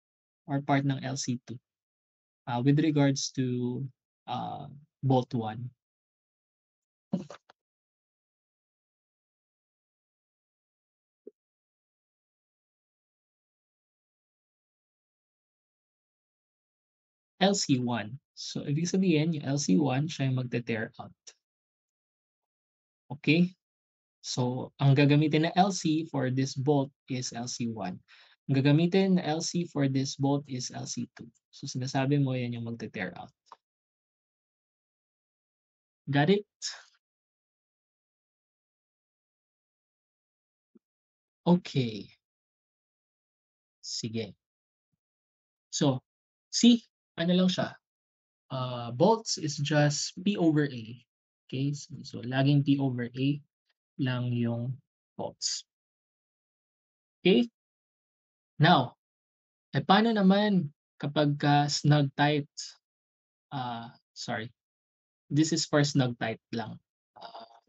or part ng LC2? With regards to bolt 1. LC1. So, ibig sabihin, yung LC1, siya yung magte-tear out. Okay? So, ang gagamitin na LC for this bolt is LC1. Ang gagamitin na LC for this bolt is LC2. So, sinasabi mo yan yung magte-tear out. Got it? Okay. Sige. So, see, ano lang siya, bolts is just P over A. Okay? So laging P over A lang yung bolts. Okay? Now, paano naman kapag snug tight? Sorry. This is for snug tight lang.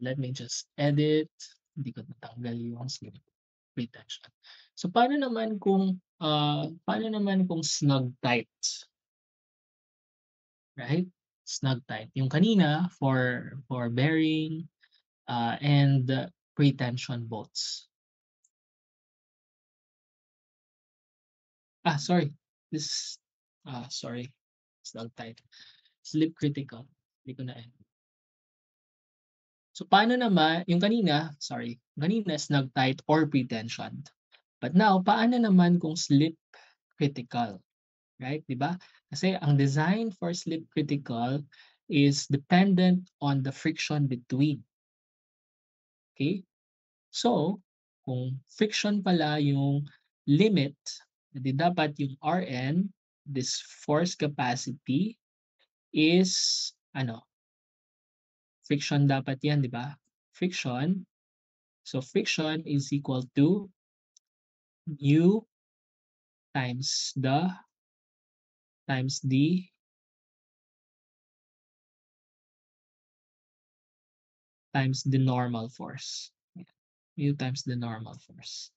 Let me just edit. Hindi ko natanggal yung slip retention. So paano naman kung snug tight? Right? Snug tight. Yung kanina for bearing and pre-tension bolts. Sorry. Sorry. Snug tight. Slip critical. Hindi ko na So paano naman, yung kanina snug tight or pre-tensioned. But now, paano naman kung slip critical? Right? Di ba? Kasi ang design for slip critical is dependent on the friction between. Okay? So, kung friction pala yung limit, di dapat yung Rn, this force capacity, is friction dapat yan, di ba? Friction. So, friction is equal to U times the normal force. U times the normal force.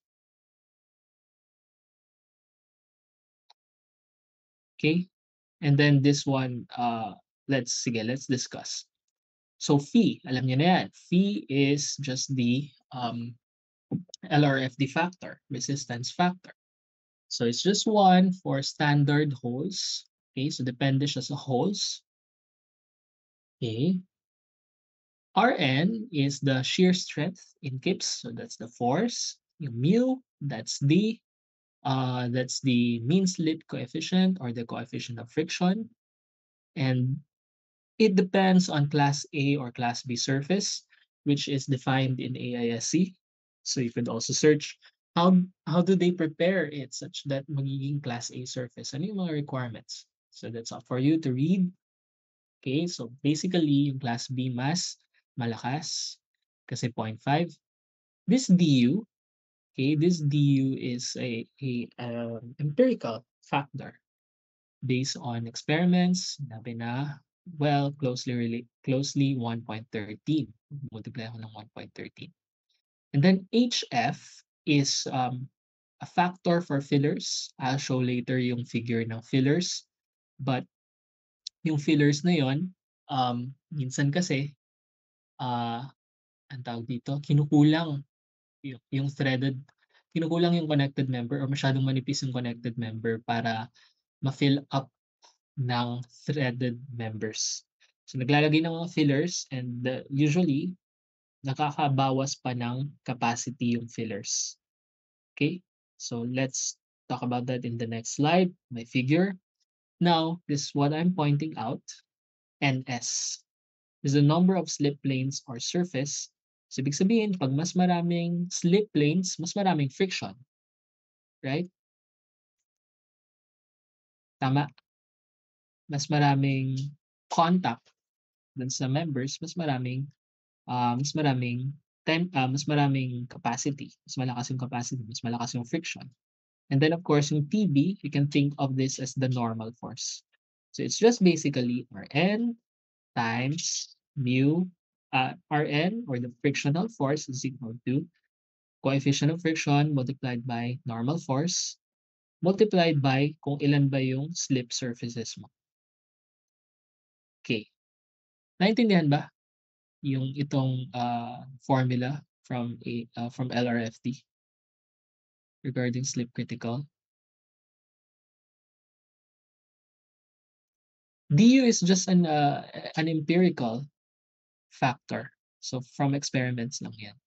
Okay? And then this one, let's discuss. So phi, alam niyo na yan. Phi is just the LRFD factor, resistance factor. So it's just one for standard holes. Okay, so depende siya sa holes. Okay. Rn is the shear strength in kips, so that's the force. Yung mu, that's the mean slip coefficient or the coefficient of friction. And it depends on class A or class B surface, which is defined in AISC. So you could also search how do they prepare it such that magiging class A surface? Ano yung mga requirements? So that's up for you to read. Okay, so basically yung class B mas malakas kasi 0.5. This DU, okay, this DU is a empirical factor based on experiments, sabi na, well, closely 1.13. Multiply ako ng 1.13. And then HF is a factor for fillers. I'll show later yung figure ng fillers. But yung fillers na yon, minsan kasi, uh, ang tawag dito, yung threaded, kinukulang yung connected member or masyadong manipis yung connected member para ma-fill up ng threaded members. So naglalagay ng mga fillers and usually nakakabawas pa ng capacity yung fillers. Okay? So let's talk about that in the next slide, my figure. Now, this is what I'm pointing out. NS is the number of slip lanes or surface. So ibig sabihin, pag mas maraming slip lanes, mas maraming friction. Right? Tama? Mas maraming contact dun sa members, mas maraming capacity, mas malakas yung capacity, mas malakas yung friction. And then of course yung TB, you can think of this as the normal force. So it's just basically Rn times mu, Rn or the frictional force is equal to coefficient of friction multiplied by normal force multiplied by kung ilan ba yung slip surfaces mo. Okay. Naintindihan ba yung itong formula from LRFT regarding slip critical? DU is just an empirical factor. So from experiments lang yan.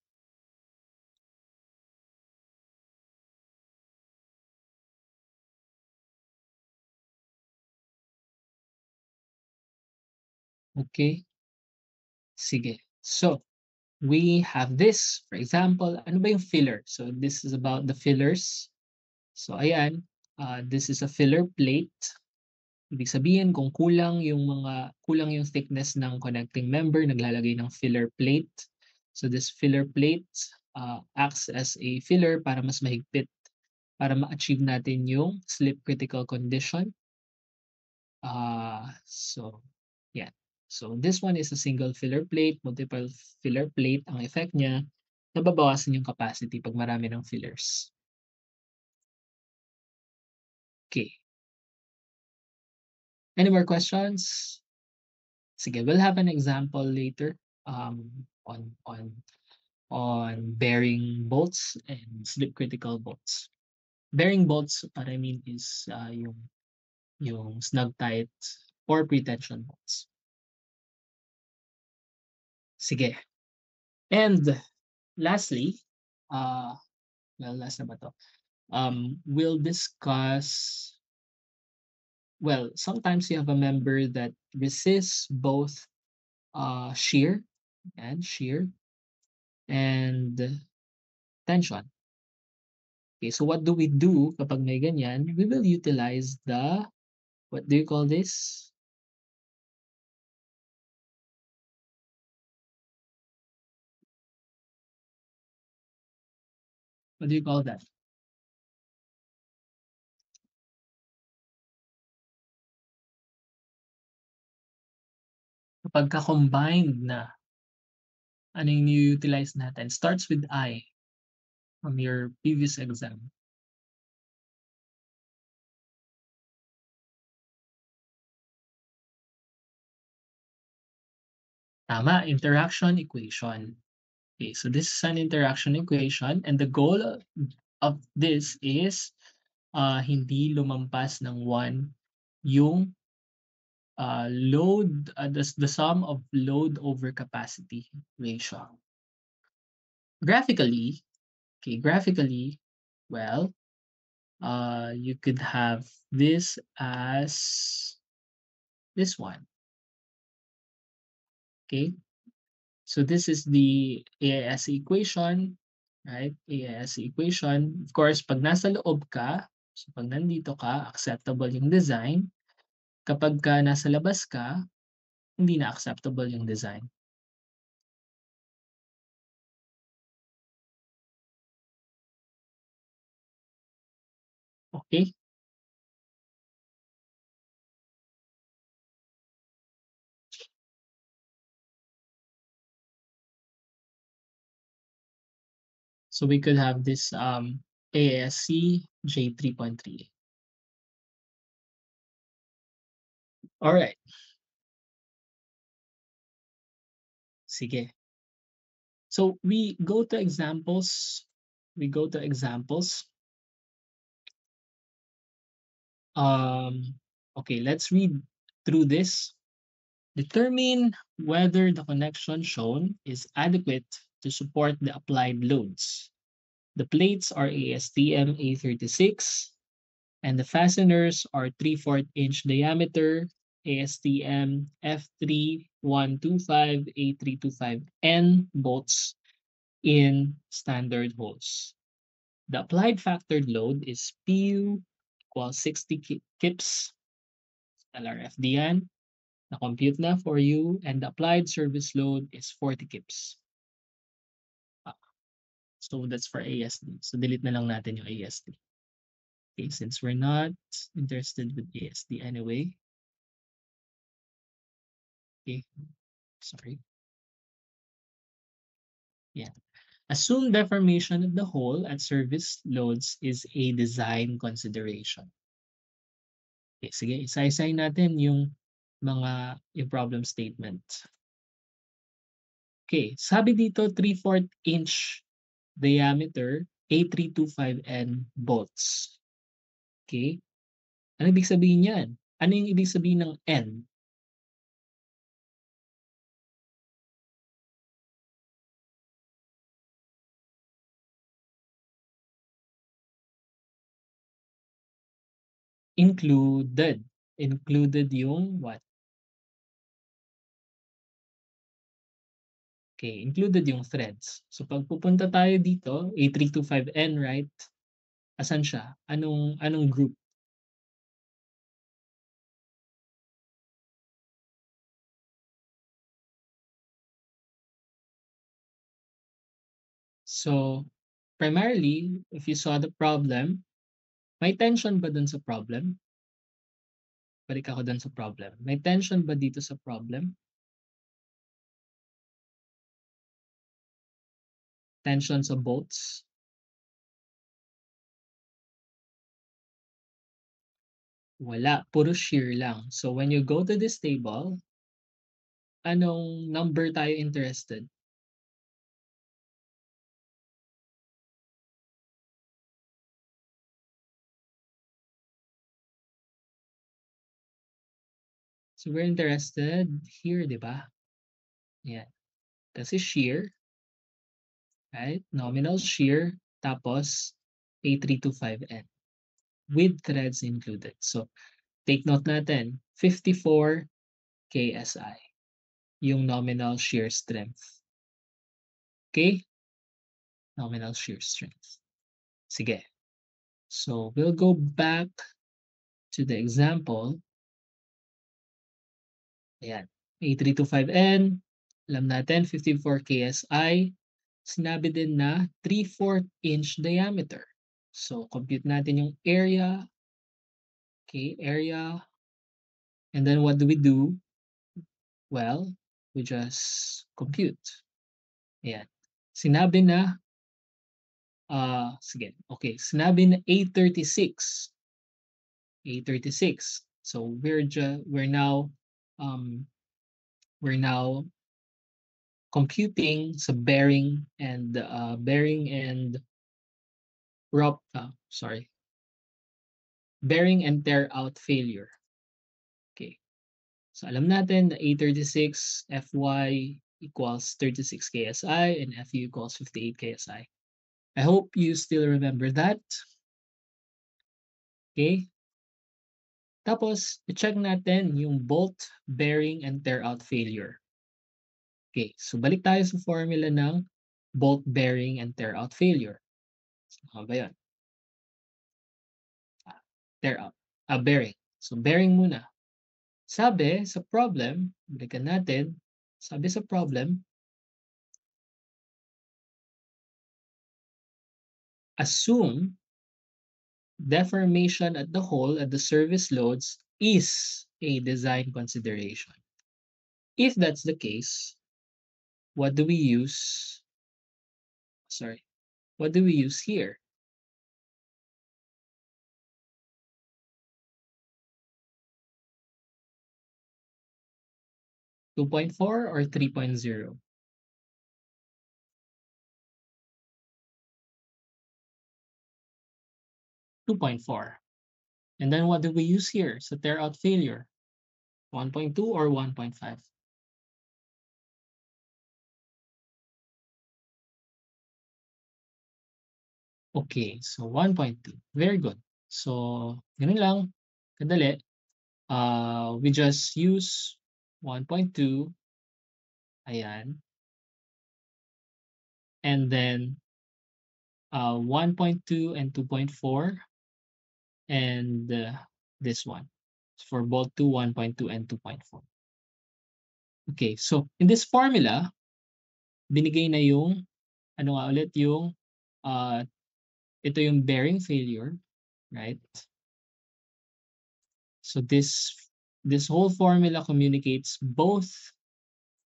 Okay? Sige. So, we have this. For example, ano ba yung filler? So this is about the fillers. So ayan, this is a filler plate. Ibig sabihin kung kulang yung thickness ng connecting member, naglalagay ng filler plate. So this filler plate acts as a filler para mas mahigpit para ma-achieve natin yung slip critical condition. So yeah. So this one is a single filler plate, multiple filler plate. Ang effect niya, nababawasan yung capacity pag marami ng fillers. Okay. Any more questions? Sige, we'll have an example later on bearing bolts and slip critical bolts. Bearing bolts, what I mean is yung snug tight or pretension bolts. Sige. And lastly, last na ba to? We'll discuss, well, sometimes you have a member that resists both shear and tension. Okay, so what do we do kapag may ganyan? We will utilize what do you call this? What do you call that? Kapag ka-combined na, ano yung utilize natin? Starts with I from your previous exam. Tama, interaction equation. Okay, so this is an interaction equation and the goal of this is hindi lumampas ng 1 yung the sum of load over capacity ratio. Graphically, graphically, well, you could have this as this one. Okay, so this is the AIS equation, right? AIS equation. Of course, pag nasa loob ka, so pag nandito ka, acceptable yung design. Kapag ka nasa labas ka, hindi na acceptable yung design. Okay? So we could have this ASC J3.3. All right. Sige. So we go to examples. We go to examples. Okay, let's read through this. Determine whether the connection shown is adequate to support the applied loads. The plates are ASTM A36 and the fasteners are 3/4 inch diameter ASTM F3125 A325N bolts in standard holes. The applied factored load is PU equals 60 kips, LRFD yan. Na-compute na for you, and the applied service load is 40 kips. So that's for ASD. So delete na lang natin yung ASD. Okay, since we're not interested with ASD anyway. Okay, sorry. Yeah. Assume deformation of the hole at service loads is a design consideration. Okay, sige, isa-isay natin yung yung problem statement. Okay, sabi dito 3/4 inch diameter A325N bolts. Okay? Ano ibig sabihin niyan? Ano yung ibig sabihin ng N? Included. Included yung what? Okay, included yung threads. So pag pupunta tayo dito, A325N, right? Asan siya? Anong group? So primarily, if you saw the problem, may tension ba dun sa problem? Balik ako dun sa problem. May tension ba dito sa problem? Tension sa bolts? Wala, puro shear lang. So when you go to this table, anong number tayo interested? So we're interested here, di ba? Yan. Kasi shear, right? Nominal shear, tapos A325N with threads included. So take note natin, 54 KSI, yung nominal shear strength. Okay? Nominal shear strength. Sige. So we'll go back to the example. Ayan. A325N, alam natin, 54 KSI. Sinabi din na 3/4 inch diameter. So, compute natin yung area. Okay, area. And then what do we do? Well, we just compute. Ayan. Sinabi na, sige, okay. Sinabi na A36. A36. So, um, we're now computing sa bearing and sorry, bearing and tear out failure. Okay. So alam natin na A36 Fy equals 36 KSI and Fu equals 58 KSI. I hope you still remember that. Okay? Tapos, i-check natin yung bolt, bearing, and tear out failure. Okay, so balik tayo sa formula ng bolt bearing and tear out failure. Ano ba yun? Tear out. Bearing. So bearing muna. Sabi sa problem, balikan natin, sabi sa problem, assume deformation at the hole at the service loads is a design consideration. If that's the case, what do we use? Sorry, what do we use here? 2.4 or 3.0? 2.4. And then what do we use here sa tear out failure? 1.2 or 1.5? Okay, so 1.2. Very good. So, ganun lang, kadali. We just use 1.2, ayan, and then 1.2 and 2.4, and this one for both 1.2 and 2.4. Okay, so in this formula, binigay na yung, ano nga ulit, yung, ito yung bearing failure, right? So this whole formula communicates both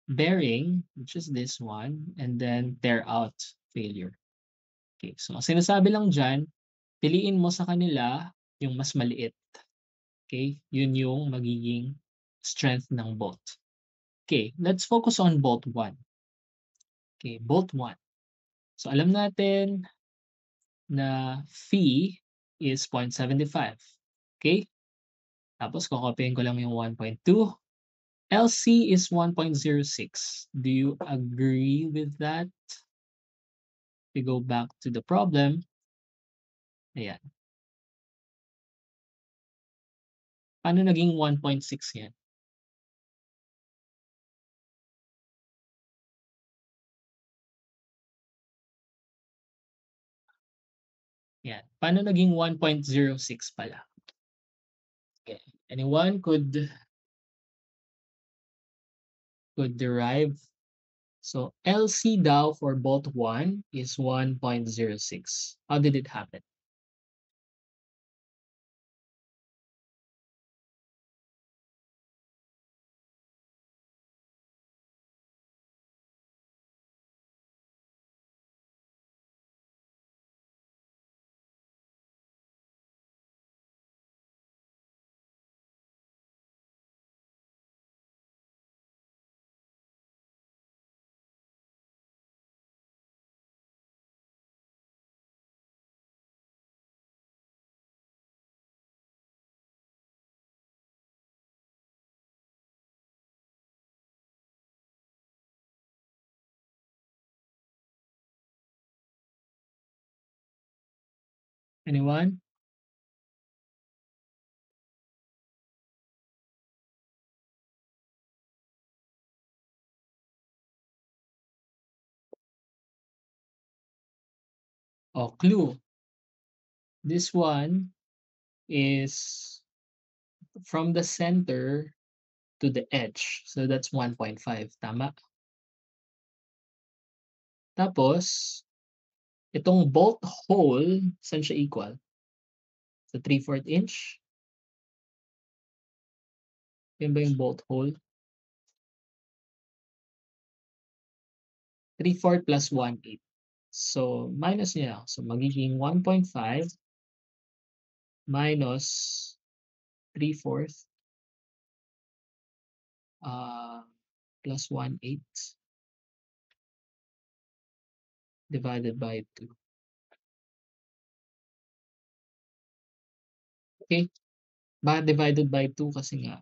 bearing, which is this one, and then tear out failure. Okay, so ang sinasabi lang dyan, piliin mo sa kanila yung mas maliit. Okay, yun yung magiging strength ng bolt. Okay, let's focus on bolt 1. Okay, bolt 1. So alam natin na phi is 0.75. Okay? Tapos kokopyahin ko lang yung 1.2. LC is 1.06. Do you agree with that? We go back to the problem. Ayan. Paano naging 1.6 yan? Yan. Paano naging 1.06 pala? Okay. Anyone could derive. So LC daw for bolt 1 is 1.06. How did it happen? Anyone? Oh, clue. This one is from the center to the edge. So that's 1.5. Tama? Tapos, itong bolt hole, saan siya equal? Sa 3/4 inch? Yan ba yung bolt hole? 3/4 plus 1/8. So, minus niya. So, magiging 1.5 minus 3/4 plus 1/8 divided by 2. Okay? Bakit divided by 2? Kasi nga,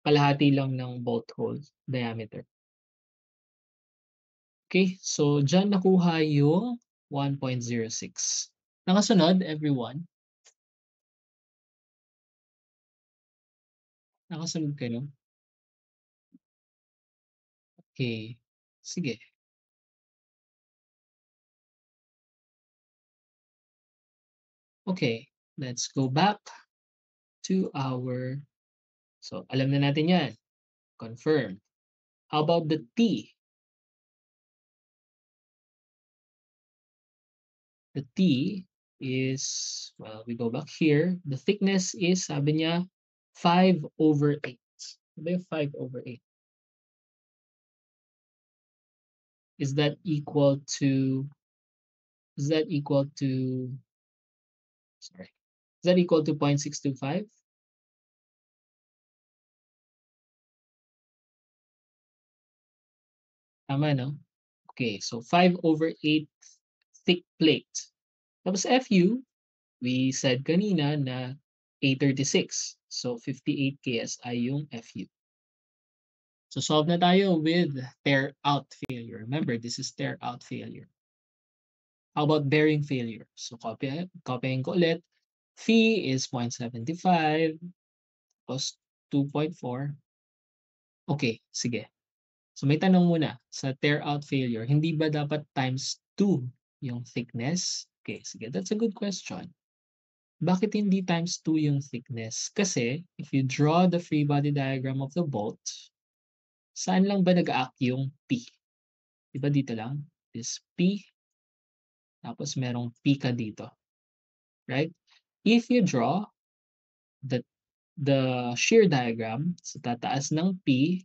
kalahati lang ng bolt hole diameter. Okay, so diyan nakuha yung 1.06. Nakasunod everyone? Nakasunod kayo? Okay, sige. Okay, let's go back to our so alam na natin 'yan, confirm. How about the T? The T is, well, we go back here, the thickness is sabi niya 5/8. Ano ba yung 5/8? Is that equal to is that equal to sorry, is that equal to 0.625? Tama 'no? Okay, so 5/8 thick plate. Tapos Fu, we said kanina na A36. So 58 KSI yung Fu. So solve na tayo with tear out failure. Remember, this is tear out failure. How about bearing failure? So copying ko ulit. Phi is 0.75 plus 2.4. Okay, sige. So may tanong muna, sa tear out failure, hindi ba dapat times 2 yung thickness? Okay, sige, that's a good question. Bakit hindi times 2 yung thickness? Kasi if you draw the free body diagram of the bolt, saan lang ba nag-act yung P? Di ba dito lang? This P, tapos merong P ka dito. Right? If you draw the shear diagram, so tataas ng P,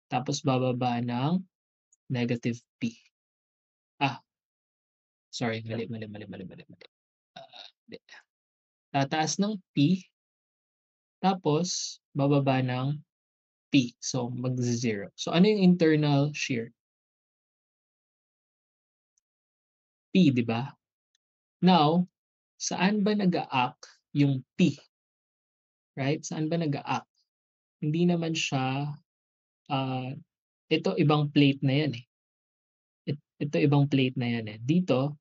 tapos bababa ng negative P. Ah, sorry, mali. Hindi. Tataas ng P, tapos bababa ng P. So, mag-zero. So, ano yung internal shear? P, di ba? Now, saan ba nag-a-act yung P? Right? Saan ba nag-a-act? Hindi naman siya, ah, ito ibang plate na yan eh. Ito ibang plate na yan eh. Dito,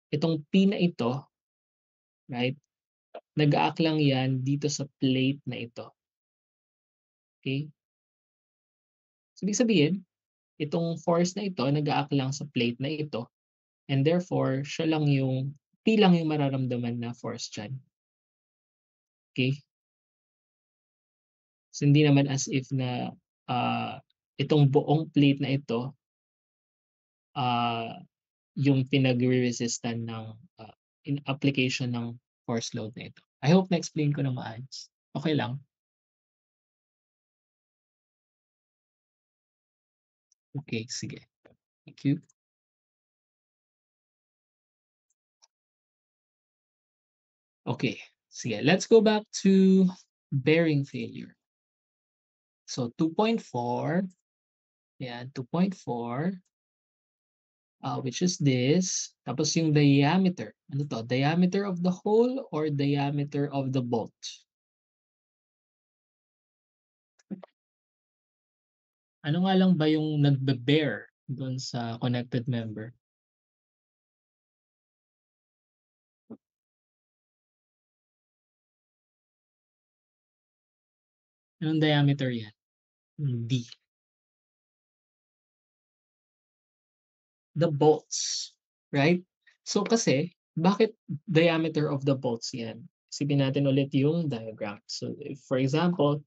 itong P na ito, right? Nag-a-act lang yan dito sa plate na ito. Okay? So, ibig sabihin, itong force na ito, nag-a-act lang sa plate na ito. And therefore, siya lang yung, P lang yung mararamdaman na force dyan. Okay? So, hindi naman as if na itong buong plate na ito, ah, yung pinagre-resistan ng in application ng force load na ito. I hope na-explain ko na maayos. Okay lang? Okay, sige. Thank you. Okay, sige. Let's go back to bearing failure. So 2.4, yan, 2.4, which is this. Tapos yung diameter. Ano to? Diameter of the hole or diameter of the bolt? Ano nga lang ba yung nagbe-bear doon sa connected member? Anong diameter yan? D. The bolts, right? So kasi, bakit diameter of the bolts yan? Isipin natin ulit yung diagram. So if, for example,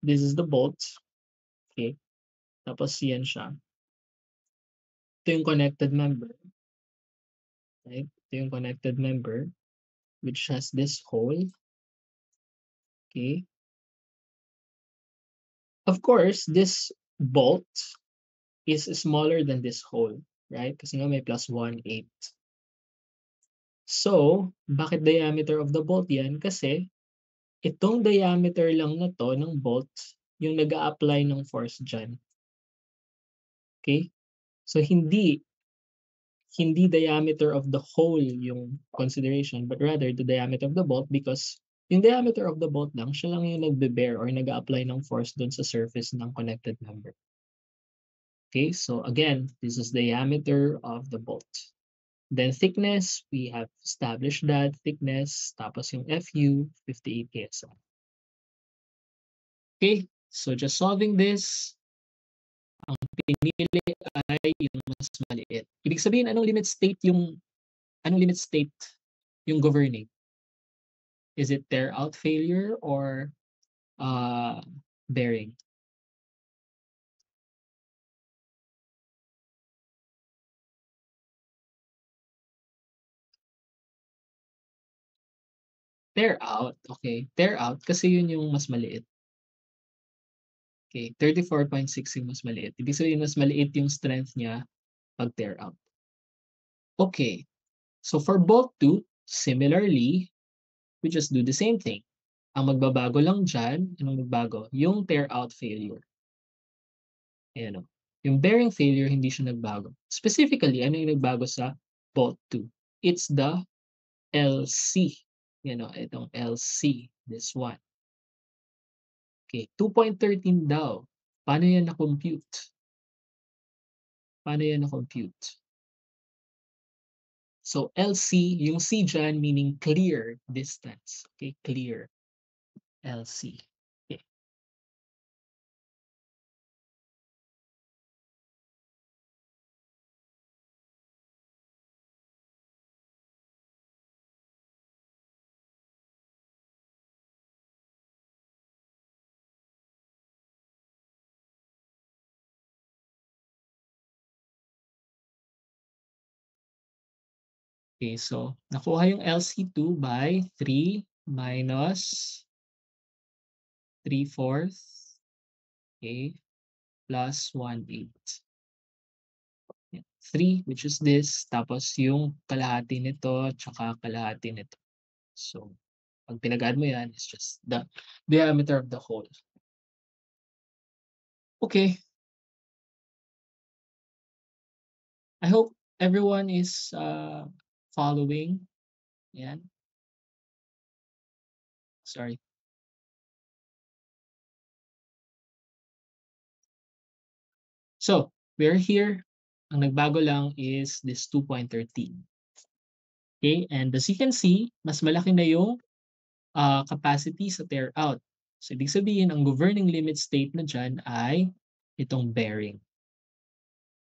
this is the bolt, okay? Tapos yan siya. Ito yung connected member, right? Ito yung connected member which has this hole, okay? Of course, this bolt is smaller than this hole, right? Kasi nga may +1/8. So, bakit diameter of the bolt yan? Kasi itong diameter lang na 'to ng bolt yung nag-a-apply ng force diyan, okey? So hindi diameter of the hole yung consideration, but rather the diameter of the bolt because Yung diameter of the bolt lang, siya lang yung nagbe-bear or nag-a-apply ng force dun sa surface ng connected member. Okay, so again, this is the diameter of the bolt. Then thickness, we have established that thickness, tapos yung FU, 58 KSI. Okay, so just solving this, ang pinili ay yung mas maliit. Ibig sabihin, anong limit state yung governing? Is it tear out failure or uh, bearing? Tear out, okay. Tear out kasi yun yung mas maliit. Okay, 34.6 yung mas maliit. Ibig sabihin mas maliit yung strength niya pag tear out. Okay, so for bolt 2, similarly, we just do the same thing. Ang magbabago lang dyan, anong magbago? Yung tear out failure. Ayan o. Yung bearing failure, hindi siya nagbago. Specifically, ano yung nagbago sa bolt 2? It's the LC. Yan o, itong LC, this one. Okay, 2.13 daw. Paano yan na-compute? Paano yan na-compute? So LC, yung C dyan meaning clear distance. Okay, clear. LC. Okay. Okay, so nakuha yung LC2 by 3 minus 3/4, okay, plus 1/8. 3, which is this, tapos yung kalahati nito, tsaka kalahati nito. So, pag pinag-add mo yan, it's just the diameter of the hole. Okay. I hope everyone is following. Yan. Sorry. So, we're here. Ang nagbago lang is this 2.13. Okay, and as you can see, mas malaki na yung capacity sa tear out. So, ibig sabihin, ang governing limit state na dyan ay itong bearing.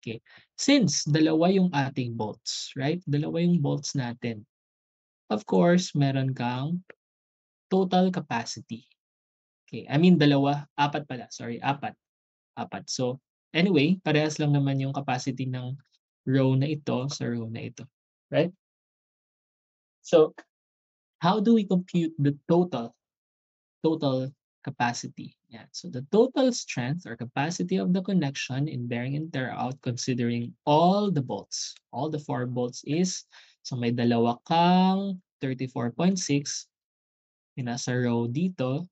Okay. Since dalawa yung ating bolts, right? Dalawa yung bolts natin. Of course, meron kang total capacity. Okay, I mean dalawa, apat pala, sorry, apat. Apat. So, anyway, parehas lang naman yung capacity ng row na ito sa row na ito. Right? So, how do we compute the total capacity? Yeah. So the total strength or capacity of the connection in bearing and tear out considering all the bolts, all the 4 bolts is, so may dalawa kang 34.6 yung nasa row dito,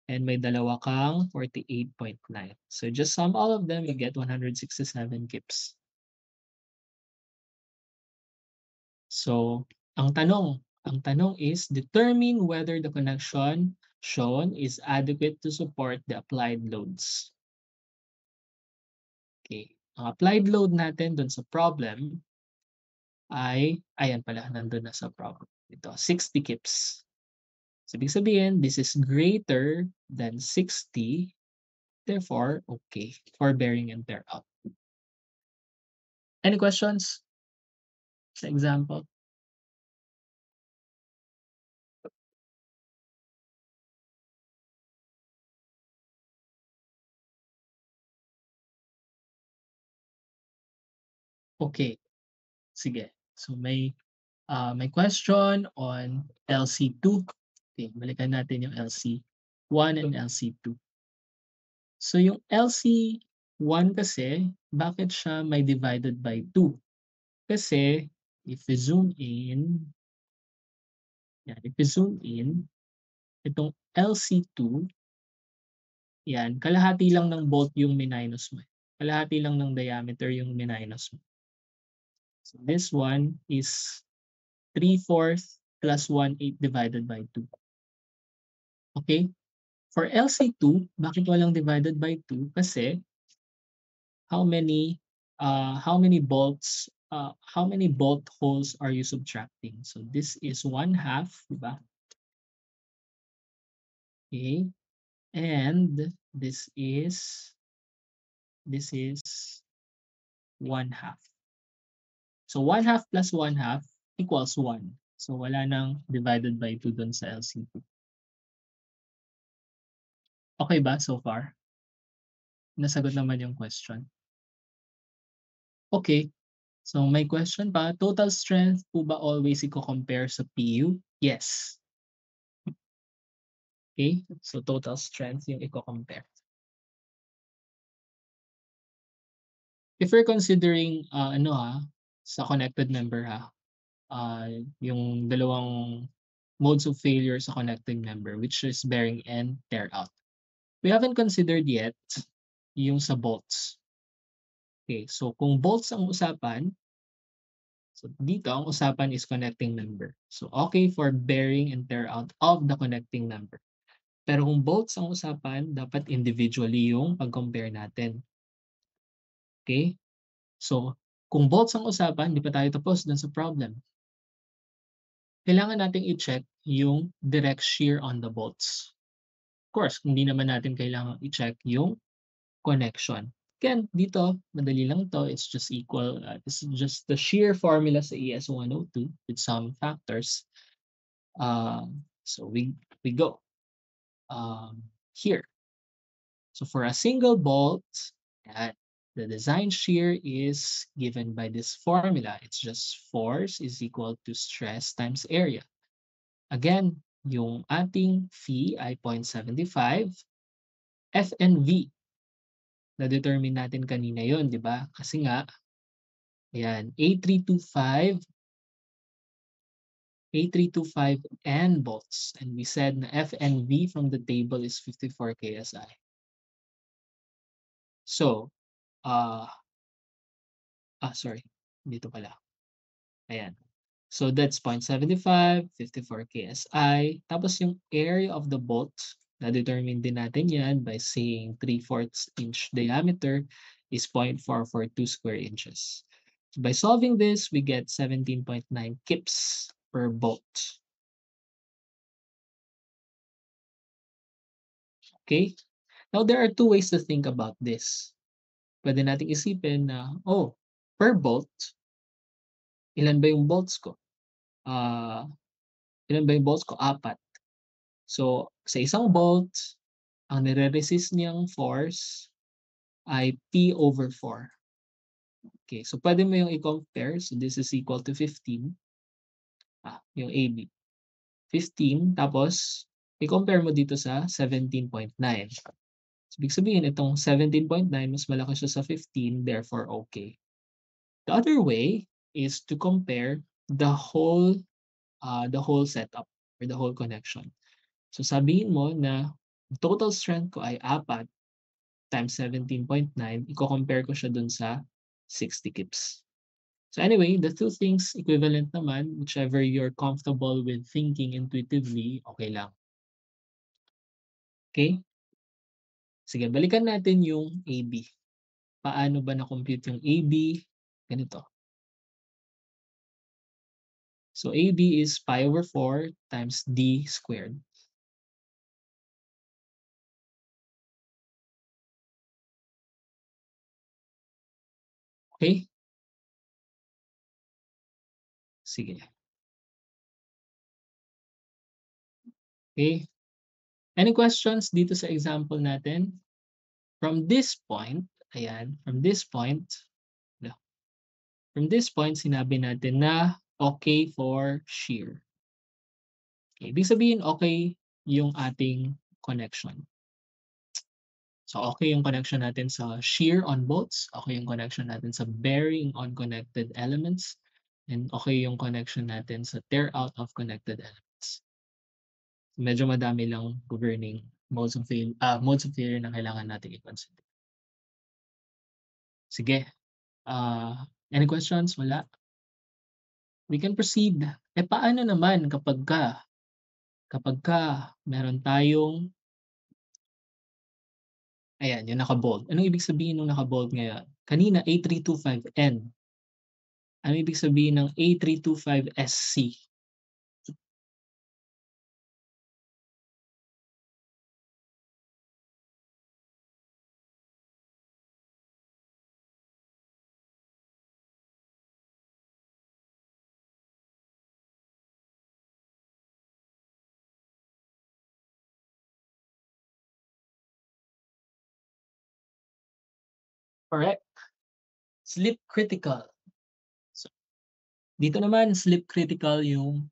and may dalawa kang 48.9. So just sum all of them, you get 167 kips. So, ang tanong is determine whether the connection shown is adequate to support the applied loads. Okay. Ang applied load natin dun sa problem ay, ayan pala, nandun na sa problem. Ito, 60 kips. So, ibig sabihin, this is greater than 60. Therefore, okay for bearing and tear out. Any questions sa example? Okay. Sige. So may question on LC2. Okay, balikan natin yung LC1 and LC2. So yung LC1 kasi, bakit siya may divided by 2? Kasi if we zoom in, itong LC2, yan, kalahati lang ng bolt yung minus mo. Kalahati lang ng diameter yung minus mo. So this one is 3/4 plus 1/8 divided by 2. Okay? For LC2, bakit walang divided by 2? Kasi how many how many bolt holes are you subtracting? So this is 1/2, di ba? Okay. And this is 1/2. So 1/2 plus 1/2 equals 1. So wala nang divided by 2 dun sa LC2. Okay ba so far? Nasagot naman yung question. Okay. So may question pa, total strength po ba always iko-compare sa PU? Yes. Okay? So total strength yung iko-compare. If we're considering sa connected member yung dalawang modes of failure sa connecting member, which is bearing and tear out. We haven't considered yet yung sa bolts. Okay, so kung bolts ang usapan, so dito ang usapan is connecting member. So okay for bearing and tear out of the connecting member. Pero kung bolts ang usapan, dapat individually yung pag-compare natin. Okay? So, kung bolts ang usapan, di pa tayo tapos dun sa problem. Kailangan nating i-check yung direct shear on the bolts. Of course, hindi naman natin kailangan i-check yung connection. Again, dito, madali lang to. It's just this is just the shear formula sa ES102 with some factors. So we go here. So for a single bolt, the design shear is given by this formula. It's just force is equal to stress times area. Again, yung ating phi ay 0.75. F and V, na-determine natin kanina yon, di ba? Kasi nga, ayan, A325 N volts. And we said na F and V from the table is 54 KSI. So, sorry, dito pala. Ayan. So that's 0.75, 54 KSI. Tapos yung area of the bolt, na-determine din natin yan by saying 3/4 inch diameter is 0.442 square inches. So by solving this, we get 17.9 kips per bolt. Okay? Now, there are two ways to think about this. Pwede nating isipin na, per bolt, ilan ba yung bolts ko? Ilan ba yung bolts ko? 4. So, sa isang bolt, ang nire-resist niyang force ay P over 4. Okay, so pwede mo yung i-compare. So, this is equal to 15. Yung AB. 15, tapos i-compare mo dito sa 17.9. So, ibig sabihin, itong 17.9, mas malaki siya sa 15, therefore okay. The other way is to compare the whole setup or the whole connection. So sabihin mo na total strength ko ay 4 times 17.9, i-compare ko siya dun sa 60 kips. So anyway, the two things equivalent naman, whichever you're comfortable with thinking intuitively, okay lang. Okay? Sige, balikan natin yung AB. Paano ba na-compute yung AB? Ganito. So AB is pi over 4 times D squared. Okay? Sige. Okay? Any questions dito sa example natin? From this point, ayan, no, from this point, sinabi natin na okay for shear. Okay, ibig sabihin okay yung ating connection. So okay yung connection natin sa shear on bolts, okay yung connection natin sa bearing on connected elements, and okay yung connection natin sa tear out of connected elements. Medyo madami lang governing modes of failure na kailangan natin i-consider. Sige. Any questions? Wala? We can proceed. Paano naman kapag Kapagka meron tayong ayan, yung naka-bold. Anong ibig sabihin nung naka-bold ngayon? Kanina A325N. Ano ibig sabihin ng A325SC? Correct, sleep critical. So, dito naman sleep critical yung,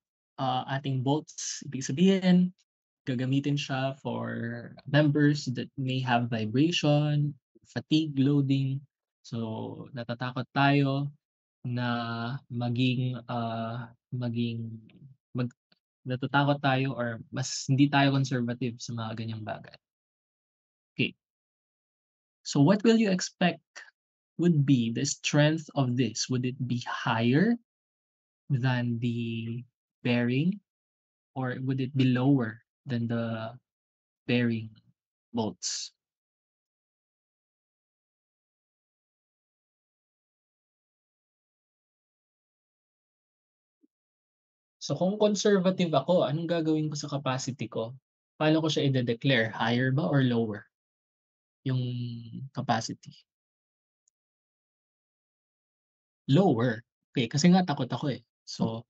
ating bolts. Ibig sabihin, gagamitin siya for members that may have vibration, fatigue loading. So, natatakot tayo na maging mag natatakot tayo or mas hindi tayo conservative sa mga ganyang bagay. Okay, so what will you expect would be the strength of this? Would it be higher than the bearing or would it be lower than the bearing bolts? So kung conservative ako, anong gagawin ko sa capacity ko? Paano ko siya ide-declare, higher ba or lower yung capacity? Lower. Okay, kasi nga takot ako, eh. So,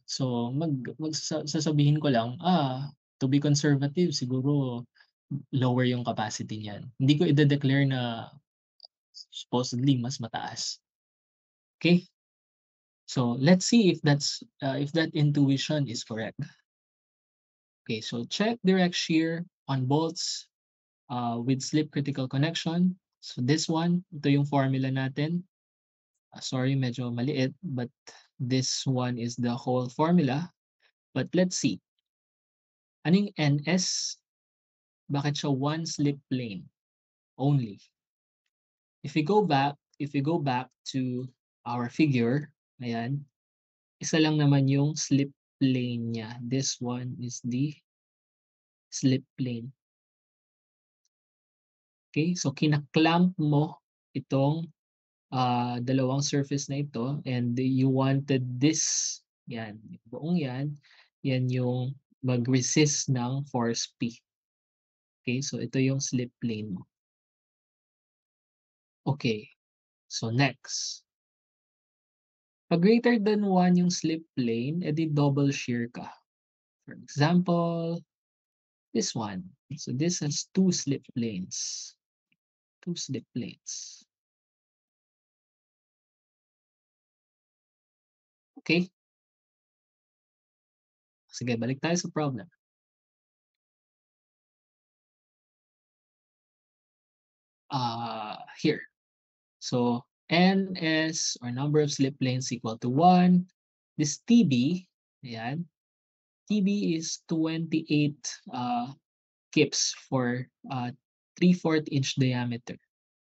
so sasabihin ko lang, to be conservative siguro lower yung capacity niyan. Hindi ko ide-declare na supposedly mas mataas, okay. So, let's see if that intuition is correct. Okay, so check direct shear on bolts, with slip critical connection. So this one, ito yung formula natin. Sorry, medyo maliit, but this one is the whole formula. But let's see. Anong NS? Bakit siya one slip plane only? If we go back to our figure, ayan, isa lang naman yung slip plane niya. This one is the slip plane. Okay, so kinaklamp mo itong dalawang surface na ito and you wanted this, yan, buong yan yung mag-resist ng force P. Okay, so ito yung slip plane mo. Okay, so next. Pag greater than 1 yung slip plane, edi double shear ka. For example, this one. So this has two slip planes. Two slip planes. Okay? Sige, balik tayo sa problem. Here. So NS or number of slip lanes equal to 1. This TB, ayan, TB is 28 kips for 3/4 inch diameter.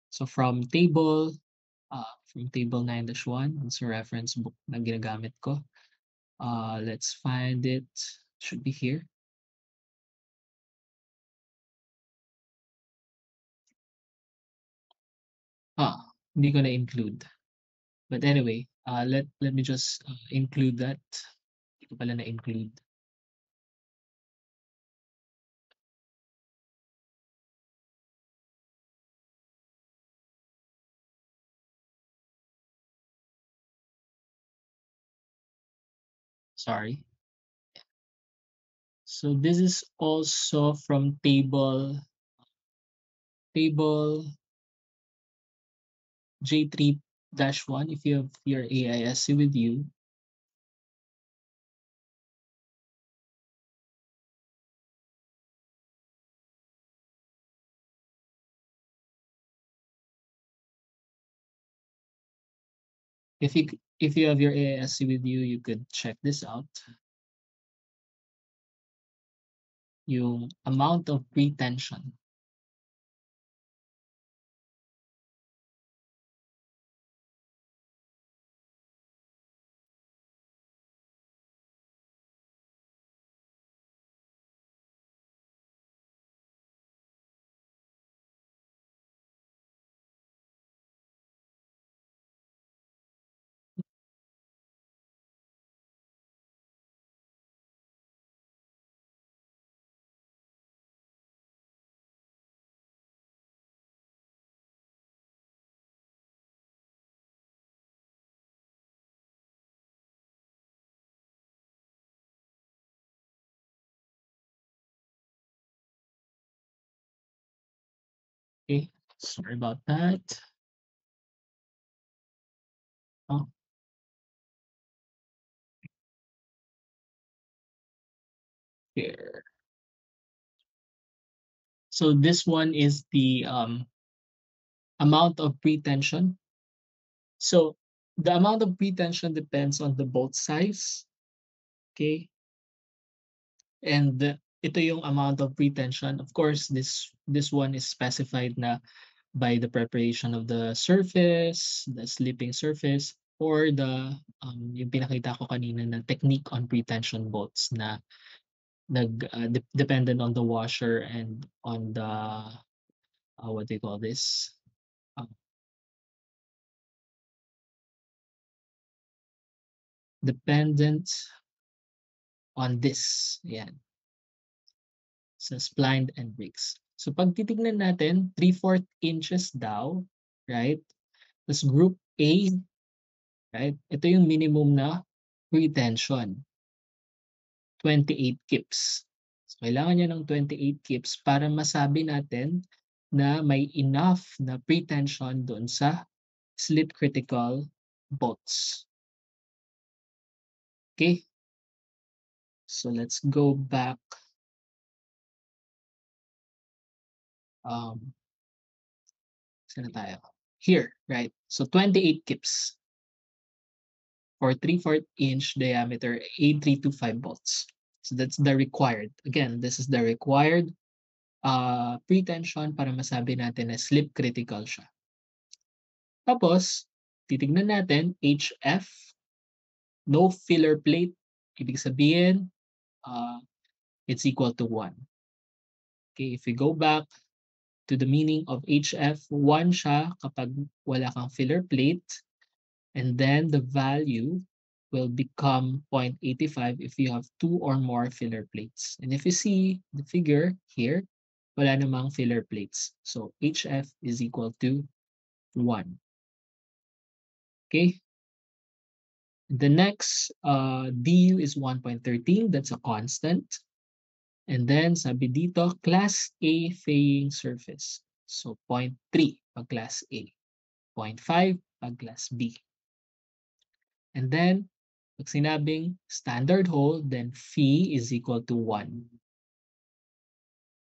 So from table 9-1, it's a reference book na ginagamit ko. Let's find it. Should be here. Hindi ko na-include. But anyway, let me just include that. Hindi ko pala na-include. Sorry. So this is also from table J3-1 if you have your AISC with you. If you have your AISC with you, you could check this out. Yung amount of pre-tension. Okay, sorry about that. Oh, here. So this one is the amount of pretension. So the amount of pretension depends on the bolt size. Okay, and ito yung amount of pretension. Of course, this one is specified na by the preparation of the surface, the slipping surface, or the yung pinakita ko kanina na technique on pretension bolts na dependent on the washer and on the what do you call this? Uh, dependent on this. Yan. Sa spline and bricks. So pag titignan natin, 3/4 inches daw, right? Tapos group A, right? Ito yung minimum na pretension, 28 kips. So kailangan niya ng 28 kips para masabi natin na may enough na pretension doon sa slip critical bolts. Okay? So let's go back. Um, saan na tayo? Here, right? So 28 kips for 3/4 inch diameter A325 bolts. So that's the required. Again, this is the required pretension para masabi natin na slip critical siya. Tapos, titignan natin HF, no filler plate. Ibig sabihin, it's equal to 1. Okay, if we go back to the meaning of HF, 1 siya kapag wala kang filler plate. And then the value will become 0.85 if you have 2 or more filler plates. And if you see the figure here, wala namang filler plates. So HF is equal to 1. Okay? The next DU is 1.13. That's a constant. And then sabi dito, class A faying surface. So 0.3 pag class A. 0.5 pag class B. And then, pag sinabing standard hole, then phi is equal to 1.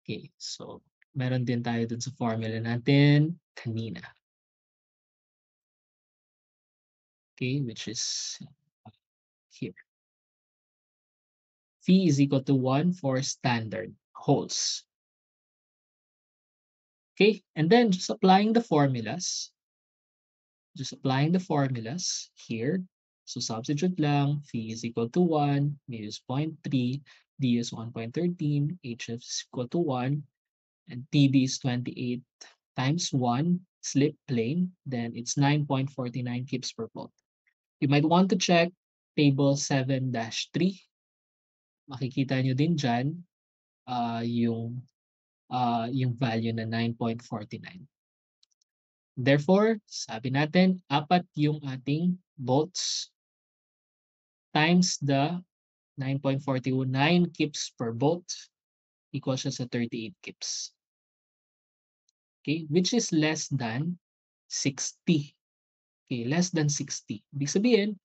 Okay, so meron din tayo dun sa formula natin kanina. Okay, which is here. Phi is equal to 1 for standard holes. Okay, and then just applying the formulas. Just applying the formulas here. So substitute lang, phi is equal to 1, mu is 0.3, d is 1.13, hf is equal to 1, and TD is 28 times 1 slip plane, then it's 9.49 kips per volt. You might want to check table 7-3. Makikita nyo din dyan yung value na 9.49. Therefore, sabi natin, apat yung ating volts times the 9.49 kips per volt equals siya sa 38 kips. Okay, which is less than 60. Okay, less than 60. Ibig sabihin,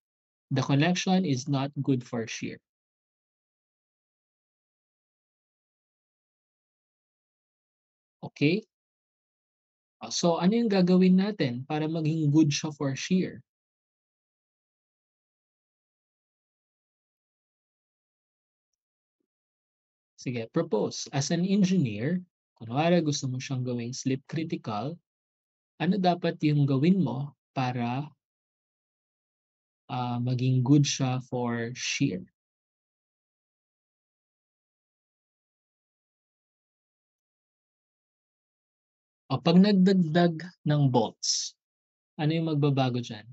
the connection is not good for shear. Okay? So, ano yung gagawin natin para maging good siya for shear? Sige, propose. As an engineer, kunwari gusto mo siyang gawing slip critical, ano dapat yung gawin mo para maging good siya for shear? O pag nagdagdag ng bolts, ano yung magbabago dyan?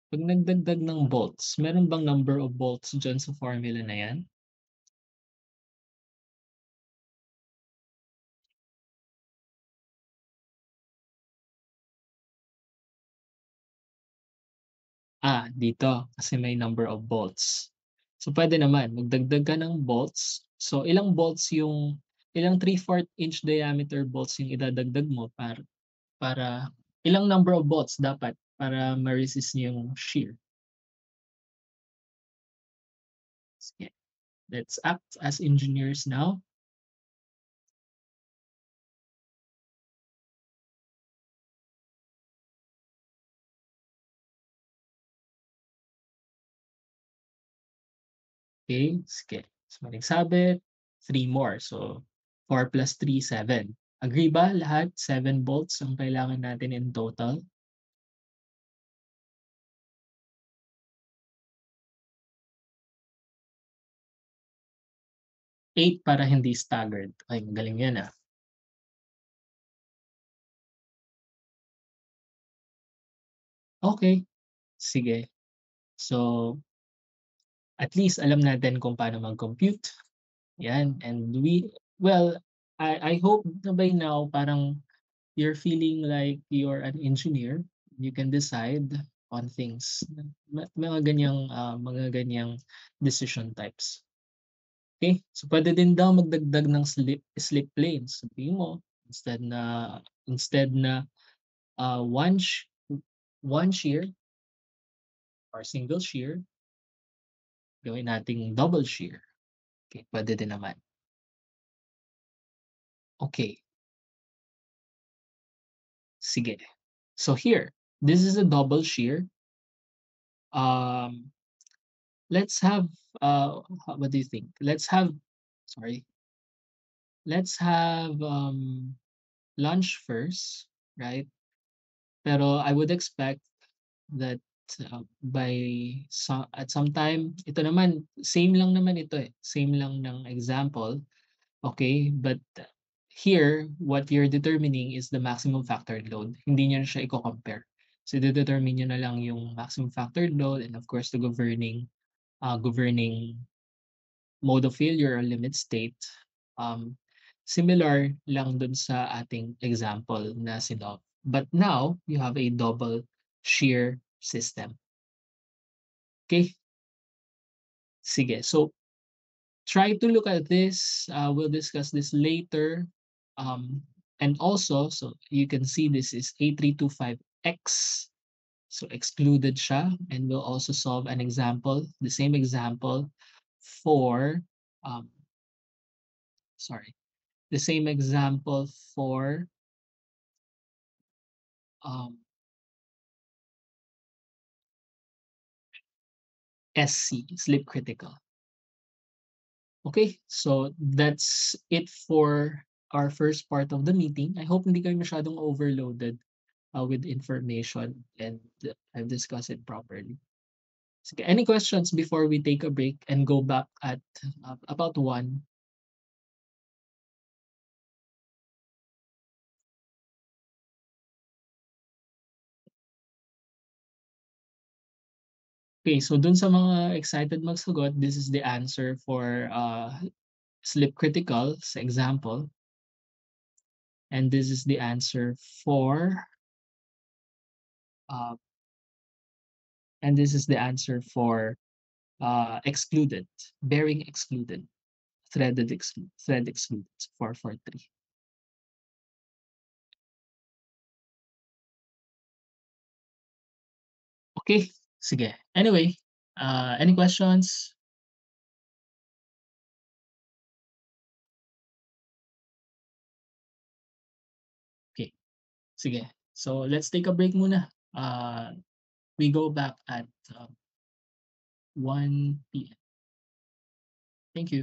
Pag nagdagdag ng bolts, meron bang number of bolts dyan sa formula na yan? Dito kasi may number of bolts. So, puwede naman magdagdag ka ng bolts. So, ilang 3/4 inch diameter bolts yung idadagdag mo para ilang number of bolts dapat para ma-resist niyo yung shear. Sige, let's act as engineers now. Okay, sige. So, may nagsabit, 3 more. So, 4 plus 3, 7. Agree ba lahat? 7 bolts ang kailangan natin in total? 8 para hindi staggered. Ay, magaling 'yan, ah. Okay, sige. So, at least alam natin kung paano mag-compute, 'yan. And well, I hope na by now parang you're feeling like you're an engineer. You can decide on things, mga ganiyang decision types. Okay, so puwede din daw magdagdag ng slip lanes. Sabihin mo instead na, 1 shear or single shear, gawin nating double shear. Okay, puwede din naman. Okay, sige. So here, this is a double shear. Um, let's have, what do you think? Sorry, let's have, lunch first, right? Pero I would expect that, at some time ito naman, same lang naman ito, eh, same lang ng example, okay? But here, what you're determining is the maximum factored load, hindi niyo na siya iko-compare. So, ide-determine niyo na lang yung maximum factored load and of course the governing mode of failure or limit state, um, similar lang dun sa ating example na sinolve. But now, you have a double shear system. Okay? Sige. So, try to look at this. We'll discuss this later. Um, and also, so you can see this is A325X. So, excluded siya. And we'll also solve an example, the same example for, um, sorry, the same example for um, SC, sleep critical. Okay, so that's it for our first part of the meeting. I hope hindi kayo masyadong overloaded with information and I've discussed it properly. Sige, any questions before we take a break and go back at about 1? Okay, so dun sa mga excited magsagot, this is the answer for sleep critical sa example. And this is the answer for uh, excluded, bearing excluded, thread excluded, 443. Okay, sige. Anyway, any questions? Okay, sige. So let's take a break muna. We go back at 1 p.m. Thank you.